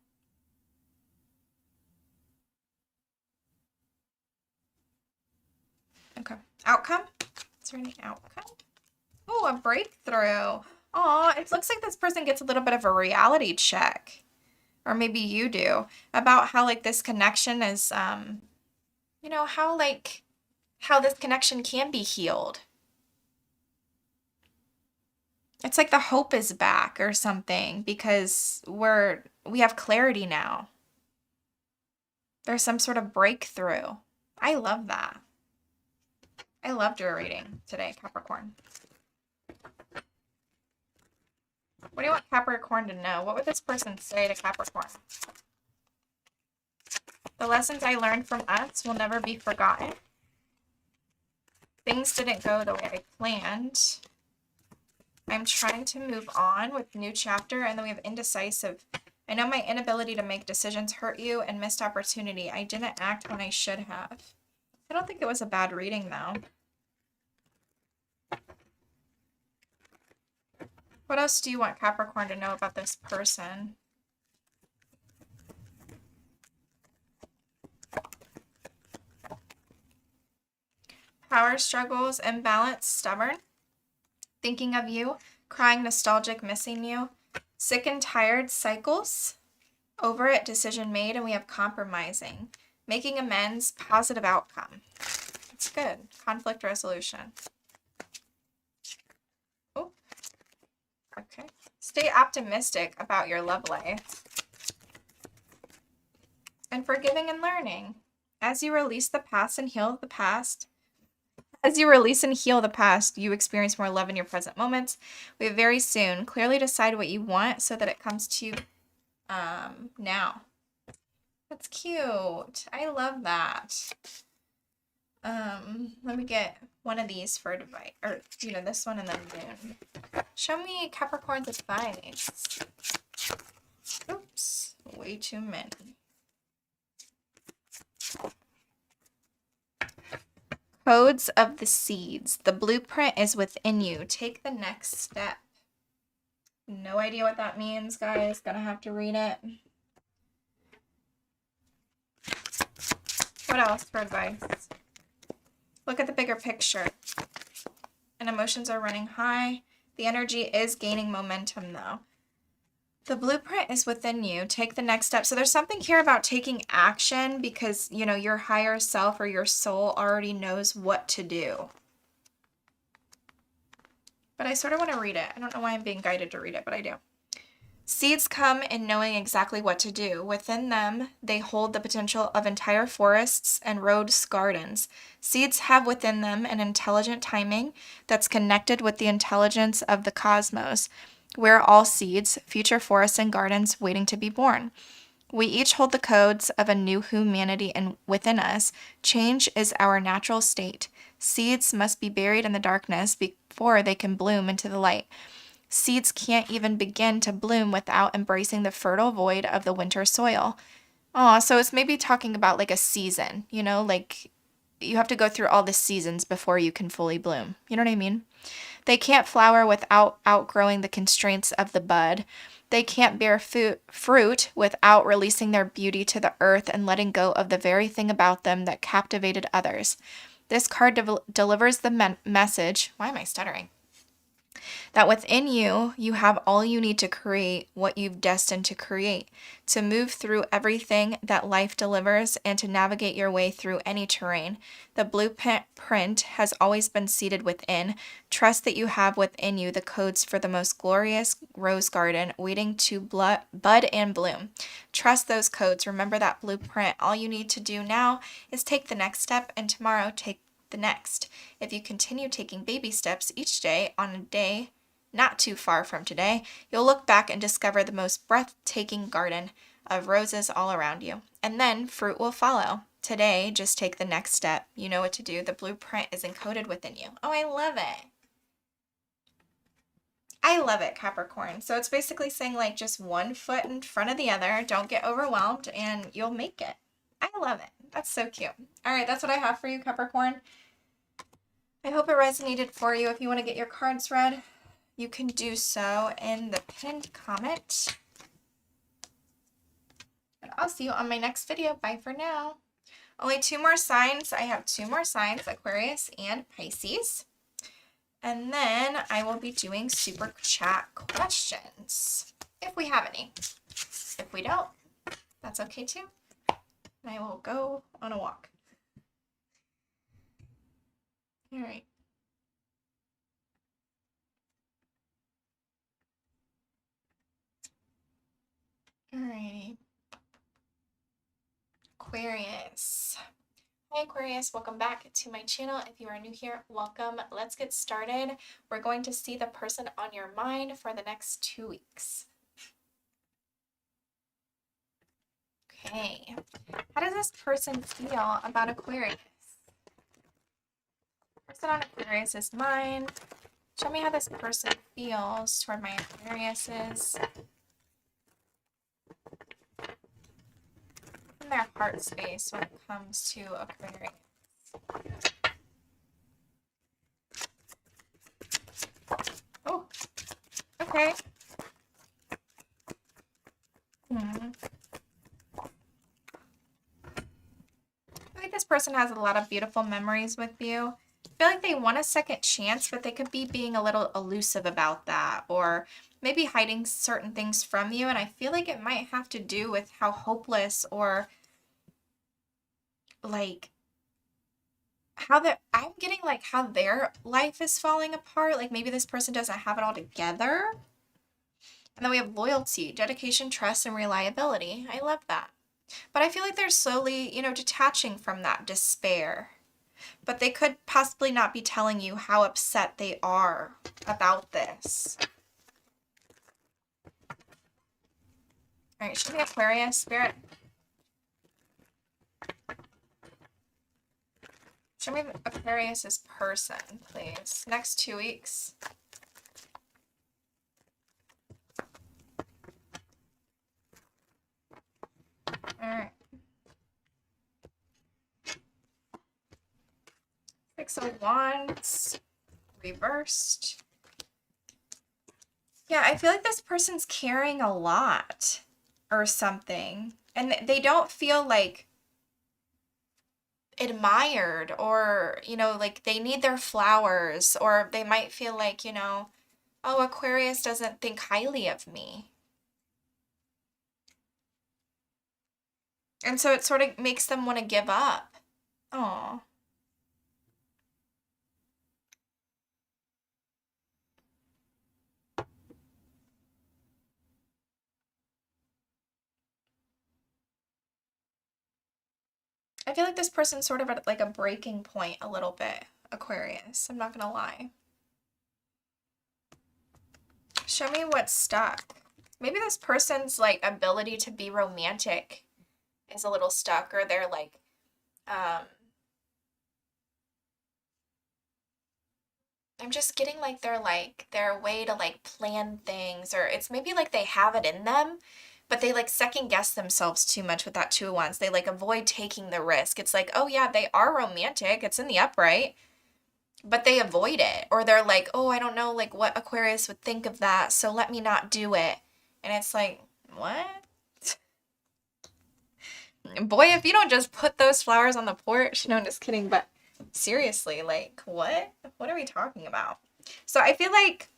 Speaker 1: Okay. Outcome? Is there any outcome? Oh, a breakthrough. Oh, it looks like this person gets a little bit of a reality check. Or maybe you do. About how like this connection is, you know, how this connection can be healed. It's like the hope is back or something because we have clarity now. There's some sort of breakthrough. I love that. I loved your reading today, Capricorn. What do you want Capricorn to know? What would this person say to Capricorn? The lessons I learned from us will never be forgotten. Things didn't go the way I planned. I'm trying to move on with new chapter. And then we have indecisive. I know my inability to make decisions hurt you and missed opportunity. I didn't act when I should have. I don't think it was a bad reading though. What else do you want Capricorn to know about this person? Power struggles, imbalance, stubborn. Thinking of you, crying, nostalgic, missing you. Sick and tired, cycles. Over it, decision made, and we have compromising. Making amends, positive outcome. That's good. Conflict resolution. Oh, okay. Stay optimistic about your love life. And forgiving and learning. As you release the past and heal the past, you experience more love in your present moments. We have very soon. Clearly decide what you want so that it comes to you now. That's cute. I love that. Let me get one of these for advice, or you know, this one and then Moon. Show me Capricorn's advice. Oops, way too many. Codes of the seeds. The blueprint is within you. Take the next step. No idea what that means, guys. Gonna have to read it. What else for advice? Look at the bigger picture. And emotions are running high. The energy is gaining momentum, though. The blueprint is within you. Take the next step. So there's something here about taking action because, you know, your higher self or your soul already knows what to do. But I sort of want to read it. I don't know why I'm being guided to read it, but I do. Seeds come in knowing exactly what to do. Within them, they hold the potential of entire forests and rose gardens. Seeds have within them an intelligent timing that's connected with the intelligence of the cosmos. We're all seeds, future forests and gardens waiting to be born. We each hold the codes of a new humanity within us. Change is our natural state. Seeds must be buried in the darkness before they can bloom into the light. Seeds can't even begin to bloom without embracing the fertile void of the winter soil. So it's maybe talking about like a season, you know, like you have to go through all the seasons before you can fully bloom. You know what I mean? They can't flower without outgrowing the constraints of the bud. They can't bear fruit without releasing their beauty to the earth and letting go of the very thing about them that captivated others. This card delivers the message. Why am I stuttering? That within you, you have all you need to create what you've destined to create, to move through everything that life delivers and to navigate your way through any terrain. The blueprint has always been seated within. Trust that you have within you the codes for the most glorious rose garden waiting to bud and bloom. Trust those codes. Remember that blueprint. All you need to do now is take the next step, and tomorrow take the next. If you continue taking baby steps each day on a day not too far from today, you'll look back and discover the most breathtaking garden of roses all around you. And then fruit will follow. Today, just take the next step. You know what to do. The blueprint is encoded within you. Oh, I love it. I love it, Capricorn. So it's basically saying like just one foot in front of the other. Don't get overwhelmed and you'll make it. I love it. That's so cute. All right, that's what I have for you, Capricorn. I hope it resonated for you. If you want to get your cards read, you can do so in the pinned comment. And I'll see you on my next video. Bye for now. Only 2 more signs. I have 2 more signs, Aquarius and Pisces. And then I will be doing super chat questions, if we have any. If we don't, that's okay too. And I will go on a walk. All right. Alrighty. Aquarius. Hi Aquarius, welcome back to my channel. If you are new here, welcome. Let's get started. We're going to see the person on your mind for the next 2 weeks. Okay. How does this person feel about Aquarius? Person on Aquarius's mind. Show me how this person feels toward my Aquariuses. In their heart space when it comes to Aquarius. Oh, okay. I think this person has a lot of beautiful memories with you. I feel like they want a second chance, but they could be being a little elusive about that, or maybe hiding certain things from you. And I feel like it might have to do with how hopeless or like how I'm getting like how their life is falling apart. Like maybe this person doesn't have it all together. And then we have loyalty, dedication, trust, and reliability. I love that. But I feel like they're slowly, you know, detaching from that despair. But they could possibly not be telling you how upset they are about this. All right, show me Aquarius, Spirit. Show me Aquarius's person, please. Next 2 weeks. All right. 6 of Wands, reversed. Yeah, I feel like this person's carrying a lot or something. And they don't feel like admired or, you know, like they need their flowers, or they might feel like, you know, oh, Aquarius doesn't think highly of me. And so it sort of makes them want to give up. Oh. I feel like this person's sort of at like a breaking point a little bit, Aquarius. I'm not gonna lie. Show me what's stuck. Maybe this person's like ability to be romantic is a little stuck, or they're like, I'm just getting like their way to like plan things, or it's maybe like they have it in them, but they like second guess themselves too much with that 2 of Wands. They like avoid taking the risk. It's like, oh yeah, they are romantic. It's in the upright, but they avoid it. Or they're like, oh, I don't know like what Aquarius would think of that, so let me not do it. And it's like, what? Boy, if you don't just put those flowers on the porch. No, I'm just kidding, but seriously, like, what? What are we talking about? So I feel like,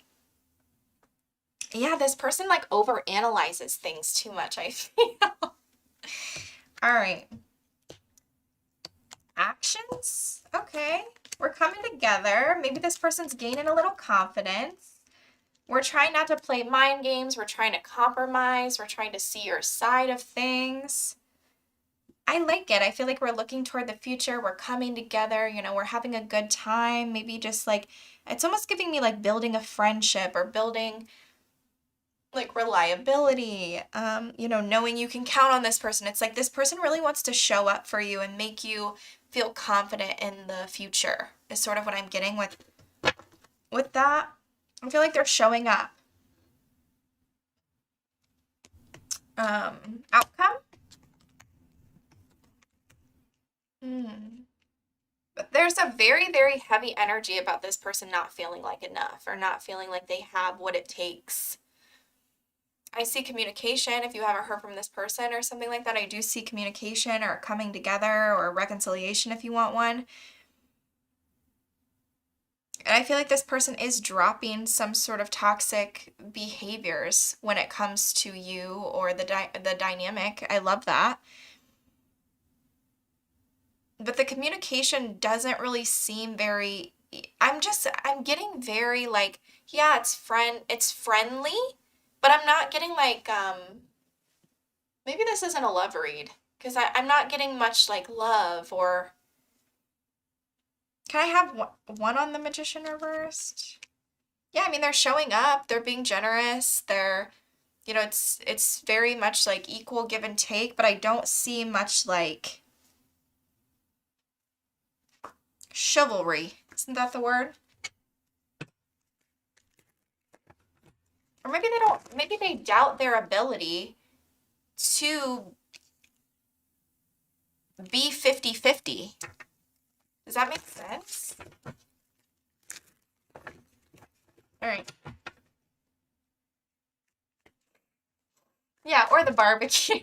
Speaker 1: yeah, this person like overanalyzes things too much, I feel. All right. Actions. Okay. We're coming together. Maybe this person's gaining a little confidence. We're trying not to play mind games. We're trying to compromise. We're trying to see your side of things. I like it. I feel like we're looking toward the future. We're coming together. You know, we're having a good time. Maybe just like, it's almost giving me like building a friendship, or building like reliability, you know, knowing you can count on this person. It's like this person really wants to show up for you and make you feel confident in the future is sort of what I'm getting with that. I feel like they're showing up. Outcome. there's a very, very heavy energy about this person not feeling like enough or not feeling like they have what it takes. I see communication. If you haven't heard from this person or something like that, I do see communication or coming together or reconciliation if you want one. And I feel like this person is dropping some sort of toxic behaviors when it comes to you or the dynamic. I love that. But the communication doesn't really seem very, I'm getting very like, yeah, it's friendly, but I'm not getting like, maybe this isn't a love read, because I'm not getting much like love or, can I have one on the Magician reversed? Yeah, I mean, they're showing up, they're being generous, they're, you know, it's very much like equal give and take, but I don't see much like chivalry. Isn't that the word? Or maybe they doubt their ability to be 50-50. Does that make sense? All right. Yeah, or the barbecue.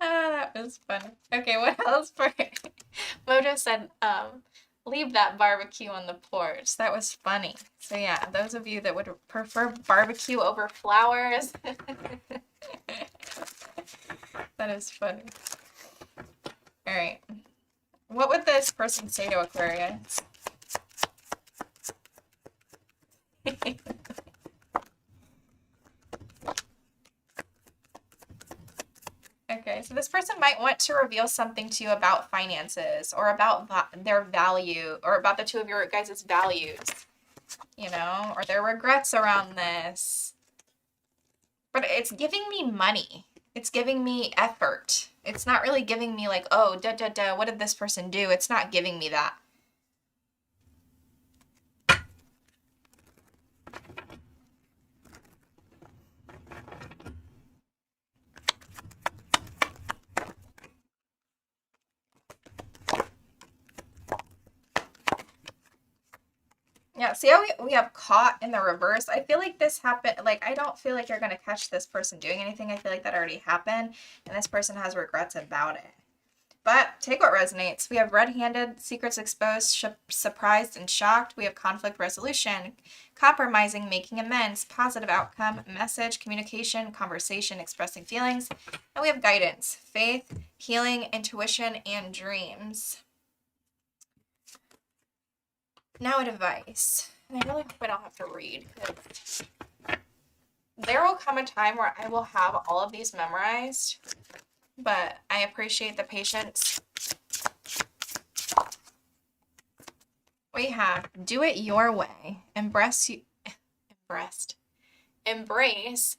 Speaker 1: That was funny. Okay, what else for Mojo said, leave that barbecue on the porch. That was funny. So yeah, those of you that would prefer barbecue over flowers. That is funny. All right. What would this person say to Aquarius? Okay, so this person might want to reveal something to you about finances or about their value or about the two of your guys' values, you know, or their regrets around this. But it's giving me money. It's giving me effort. It's not really giving me like, oh, what did this person do? It's not giving me that. Yeah, see how we have caught in the reverse? I feel like this happened, like, I don't feel like you're going to catch this person doing anything. I feel like that already happened, and this person has regrets about it. But take what resonates. We have red-handed, secrets exposed, surprised and shocked. We have conflict resolution, compromising, making amends, positive outcome, message, communication, conversation, expressing feelings. And we have guidance, faith, healing, intuition, and dreams. Now advice. And I really hope I don't have to read, because there will come a time where I will have all of these memorized, but I appreciate the patience. We have do it your way. Embrace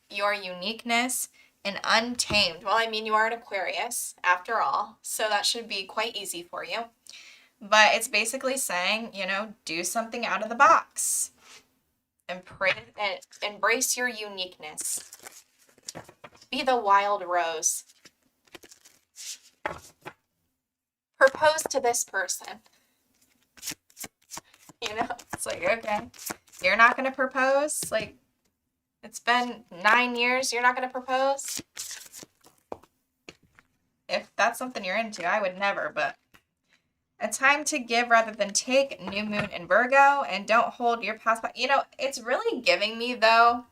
Speaker 1: your uniqueness and untamed. Well, I mean, you are an Aquarius after all, so that should be quite easy for you. But it's basically saying, you know, do something out of the box. Embrace your uniqueness. Be the wild rose. Propose to this person. You know, it's like, okay, you're not going to propose? Like, it's been 9 years, you're not going to propose? If that's something you're into, I would never, but a time to give rather than take, new moon in Virgo, and don't hold your past. You know, it's really giving me, though,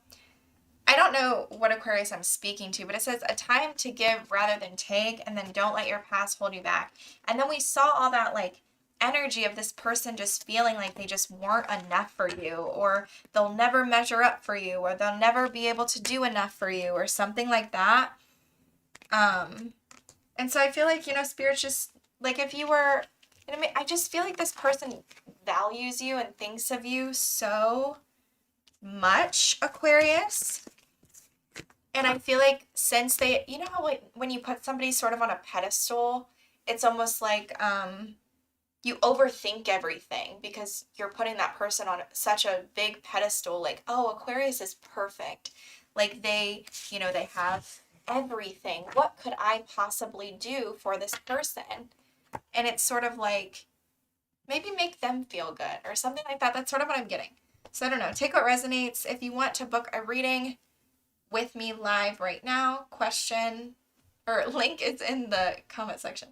Speaker 1: I don't know what Aquarius I'm speaking to, but it says a time to give rather than take, and then don't let your past hold you back. And then we saw all that, like, energy of this person just feeling like they just weren't enough for you, or they'll never measure up for you, or they'll never be able to do enough for you, or something like that. And so I feel like, you know, Spirit's just, like, if you were, I mean, I just feel like this person values you and thinks of you so much, Aquarius. And I feel like since they, you know how like when you put somebody sort of on a pedestal, it's almost like you overthink everything because you're putting that person on such a big pedestal, like, oh, Aquarius is perfect. Like they, you know, they have everything. What could I possibly do for this person? And it's sort of like, maybe make them feel good or something like that. That's sort of what I'm getting. So I don't know. Take what resonates. If you want to book a reading with me live right now, question or link is in the comment section.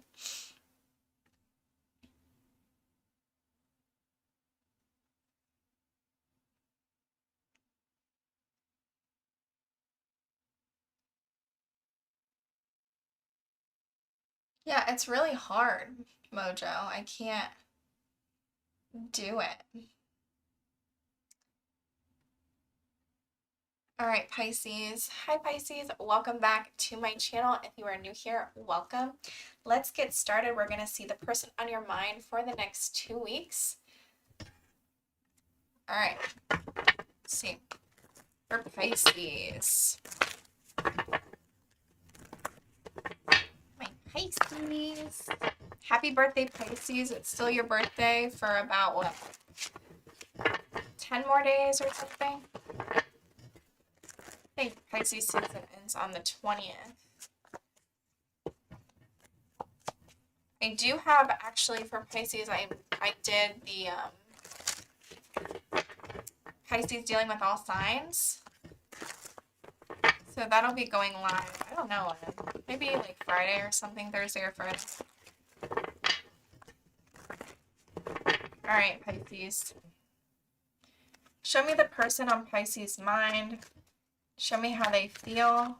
Speaker 1: Yeah, it's really hard, Mojo. I can't do it. All right, Pisces. Hi, Pisces. Welcome back to my channel. If you are new here, welcome. Let's get started. We're going to see the person on your mind for the next 2 weeks. All right. Let's see. For Pisces. My Pisces. Happy birthday, Pisces. It's still your birthday for about, what, 10 more days or something? I think Pisces season ends on the 20th. I do have, actually, for Pisces, I did the Pisces dealing with all signs. So that'll be going live, I don't know when, maybe like Friday or something, Thursday or Friday. All right, Pisces. Show me the person on Pisces' mind. Show me how they feel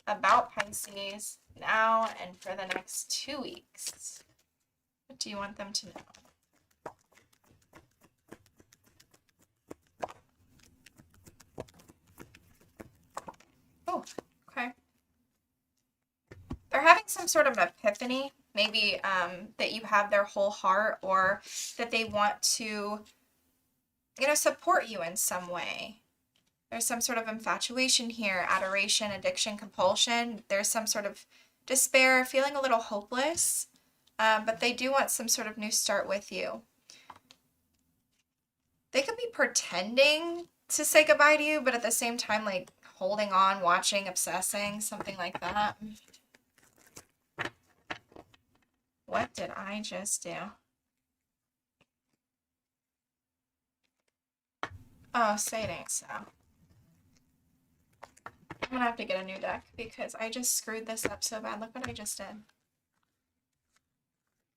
Speaker 1: about Pisces now and for the next 2 weeks. What do you want them to know? Oh, okay. They're having some sort of epiphany, maybe that you have their whole heart, or that they want to, you know, support you in some way. There's some sort of infatuation here, adoration, addiction, compulsion. There's some sort of despair, feeling a little hopeless, but they do want some sort of new start with you. They could be pretending to say goodbye to you, but at the same time, like, holding on, watching, obsessing, something like that. What did I just do? Oh, say it ain't so. I'm gonna have to get a new deck because I just screwed this up so bad. Look what I just did.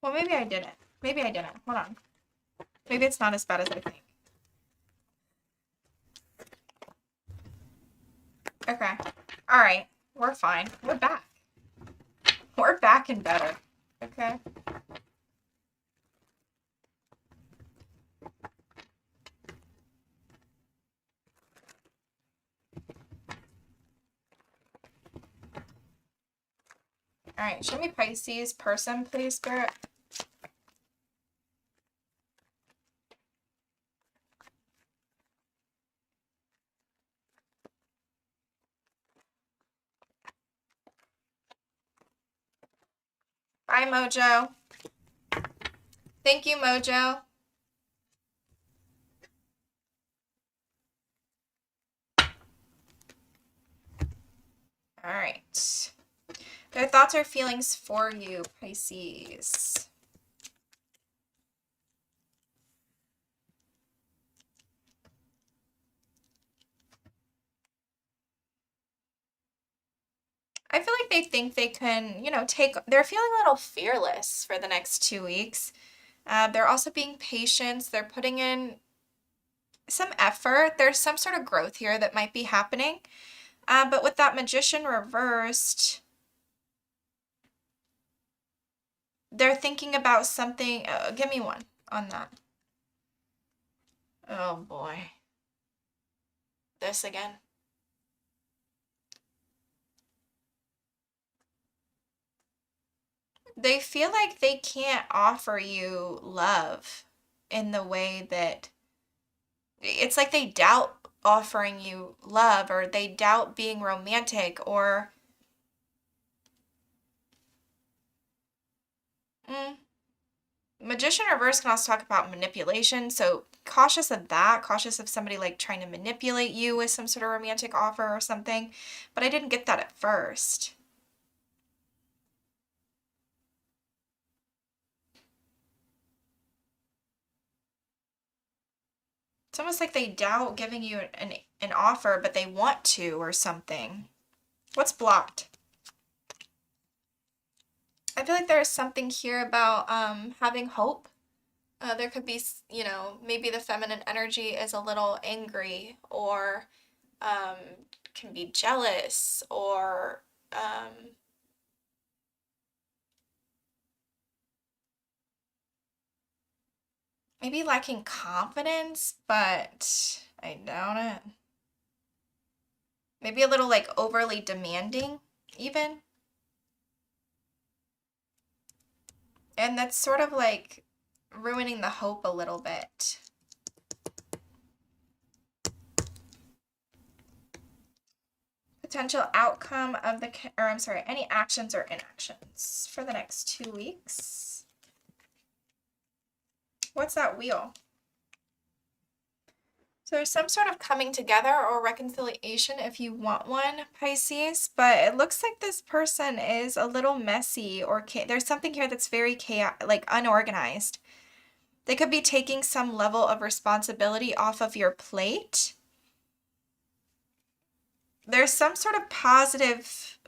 Speaker 1: Well, maybe I didn't. Maybe I didn't. Hold on. Maybe it's not as bad as I think. Okay. All right. We're fine. We're back. We're back and better. Okay. All right. Show me Pisces person, please, Spirit. Bye, Mojo. Thank you, Mojo. All right. Their thoughts or feelings for you, Pisces. I feel like they think they can, you know, they're feeling a little fearless for the next 2 weeks. They're also being patient. They're putting in some effort. There's some sort of growth here that might be happening. But with that Magician reversed, they're thinking about something. Give me one on that. Oh boy. This again. They feel like they can't offer you love in the way that it's like they doubt offering you love, or they doubt being romantic, or Magician reverse can also talk about manipulation, so cautious of that, cautious of somebody like trying to manipulate you with some sort of romantic offer or something, but I didn't get that at first. It's almost like they doubt giving you an offer, but they want to or something. What's blocked? I feel like there's something here about having hope. There could be, you know, maybe the feminine energy is a little angry or can be jealous or maybe lacking confidence, but I doubt it. Maybe a little like overly demanding even. And that's sort of like ruining the hope a little bit. Potential outcome of the, or I'm sorry, any actions or inactions for the next 2 weeks. What's that wheel? So there's some sort of coming together or reconciliation if you want one, Pisces, but it looks like this person is a little messy or there's something here that's very chaotic, like unorganized. They could be taking some level of responsibility off of your plate. There's some sort of positive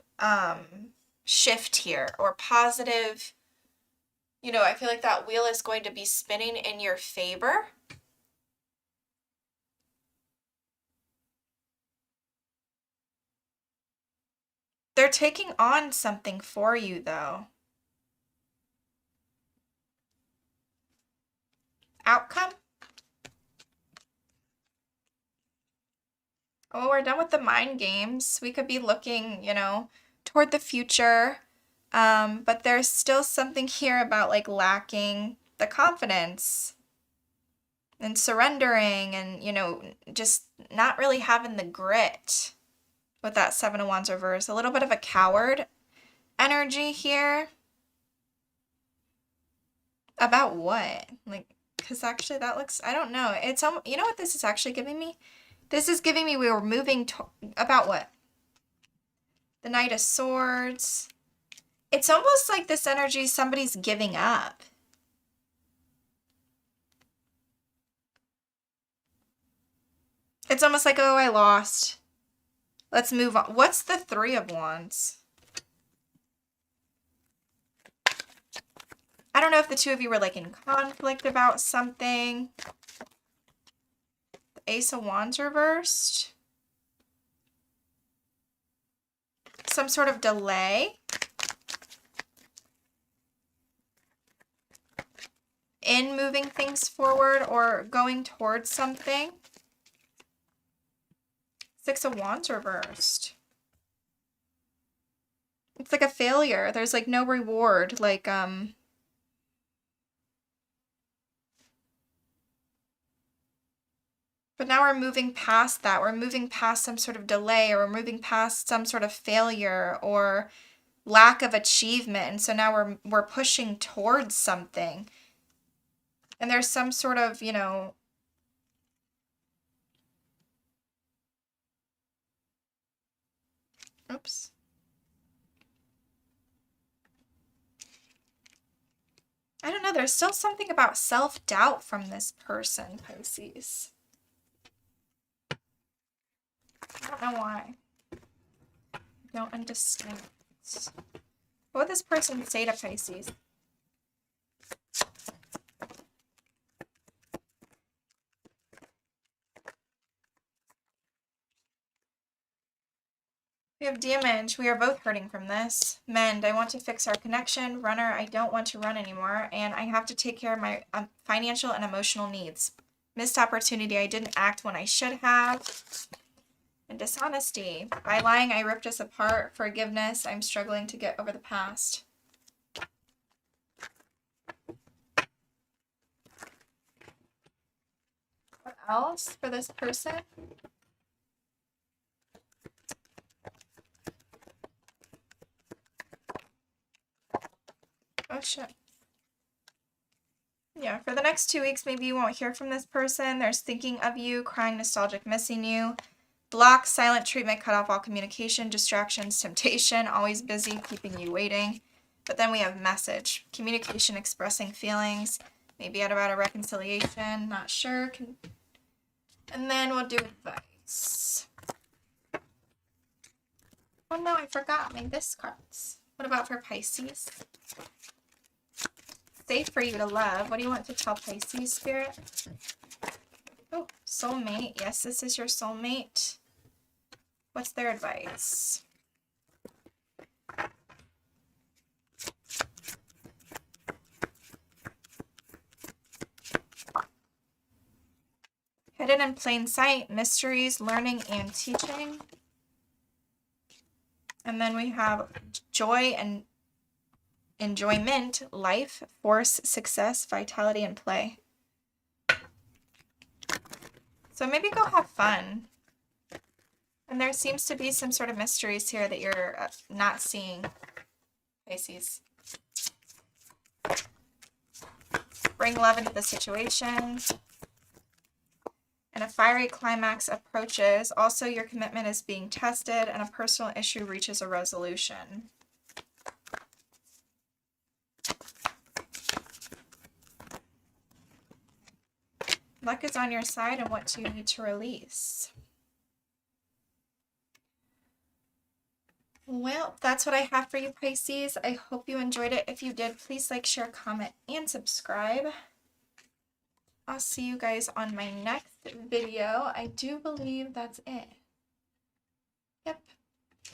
Speaker 1: shift here or positive, you know, I feel like that wheel is going to be spinning in your favor. They're taking on something for you, though. Outcome? Oh, we're done with the mind games. We could be looking, you know, toward the future. But there's still something here about like lacking the confidence and surrendering and, you know, just not really having the grit. With that Seven of Wands reverse, a little bit of a coward energy here. About what? Like, because actually that looks, I don't know. It's, you know what this is actually giving me? This is giving me we were moving about what? The Knight of Swords. It's almost like this energy somebody's giving up. It's almost like, oh, I lost. Let's move on. What's the Three of Wands? I don't know if the two of you were like in conflict about something. The Ace of Wands reversed. Some sort of delay. In moving things forward or going towards something. Six of Wands reversed. It's like a failure. There's like no reward. Like, but now we're moving past that. We're moving past some sort of delay, or we're moving past some sort of failure or lack of achievement. And so now we're pushing towards something. And there's some sort of, you know, oops. I don't know. There's still something about self-doubt from this person, Pisces. I don't know why. I don't understand. What would this person say to Pisces? We have damage. We are both hurting from this. Mend. I want to fix our connection. Runner. I don't want to run anymore. And I have to take care of my financial and emotional needs. Missed opportunity. I didn't act when I should have. And dishonesty. By lying, I ripped us apart. Forgiveness. I'm struggling to get over the past. What else for this person? Oh, shit. Yeah, for the next 2 weeks, maybe you won't hear from this person. There's thinking of you, crying, nostalgic, missing you. Block, silent treatment, cut off all communication, distractions, temptation, always busy, keeping you waiting. But then we have message, communication, expressing feelings, maybe at about a reconciliation, not sure. And then we'll do advice. Oh no, I forgot my this cards. What about for Pisces? Safe for you to love. What do you want to tell Pisces, Spirit? Oh, soulmate. Yes, this is your soulmate. What's their advice? Hidden in plain sight, mysteries, learning, and teaching. And then we have joy and enjoyment, life, force, success, vitality, and play. So maybe go have fun. And there seems to be some sort of mysteries here that you're not seeing, Pisces. Bring love into the situation. And a fiery climax approaches. Also, your commitment is being tested and a personal issue reaches a resolution. Luck is on your side, and what do you need to release? Well, that's what I have for you, Pisces. I hope you enjoyed it. If you did, please like, share, comment, and subscribe. I'll see you guys on my next video. I do believe that's it. Yep.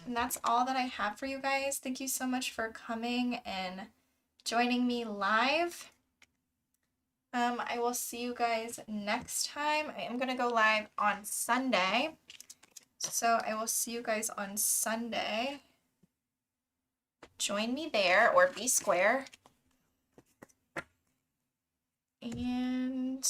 Speaker 1: And that's all that I have for you guys. Thank you so much for coming and joining me live. I will see you guys next time. I am going to go live on Sunday. So I will see you guys on Sunday. Join me there, or be square. And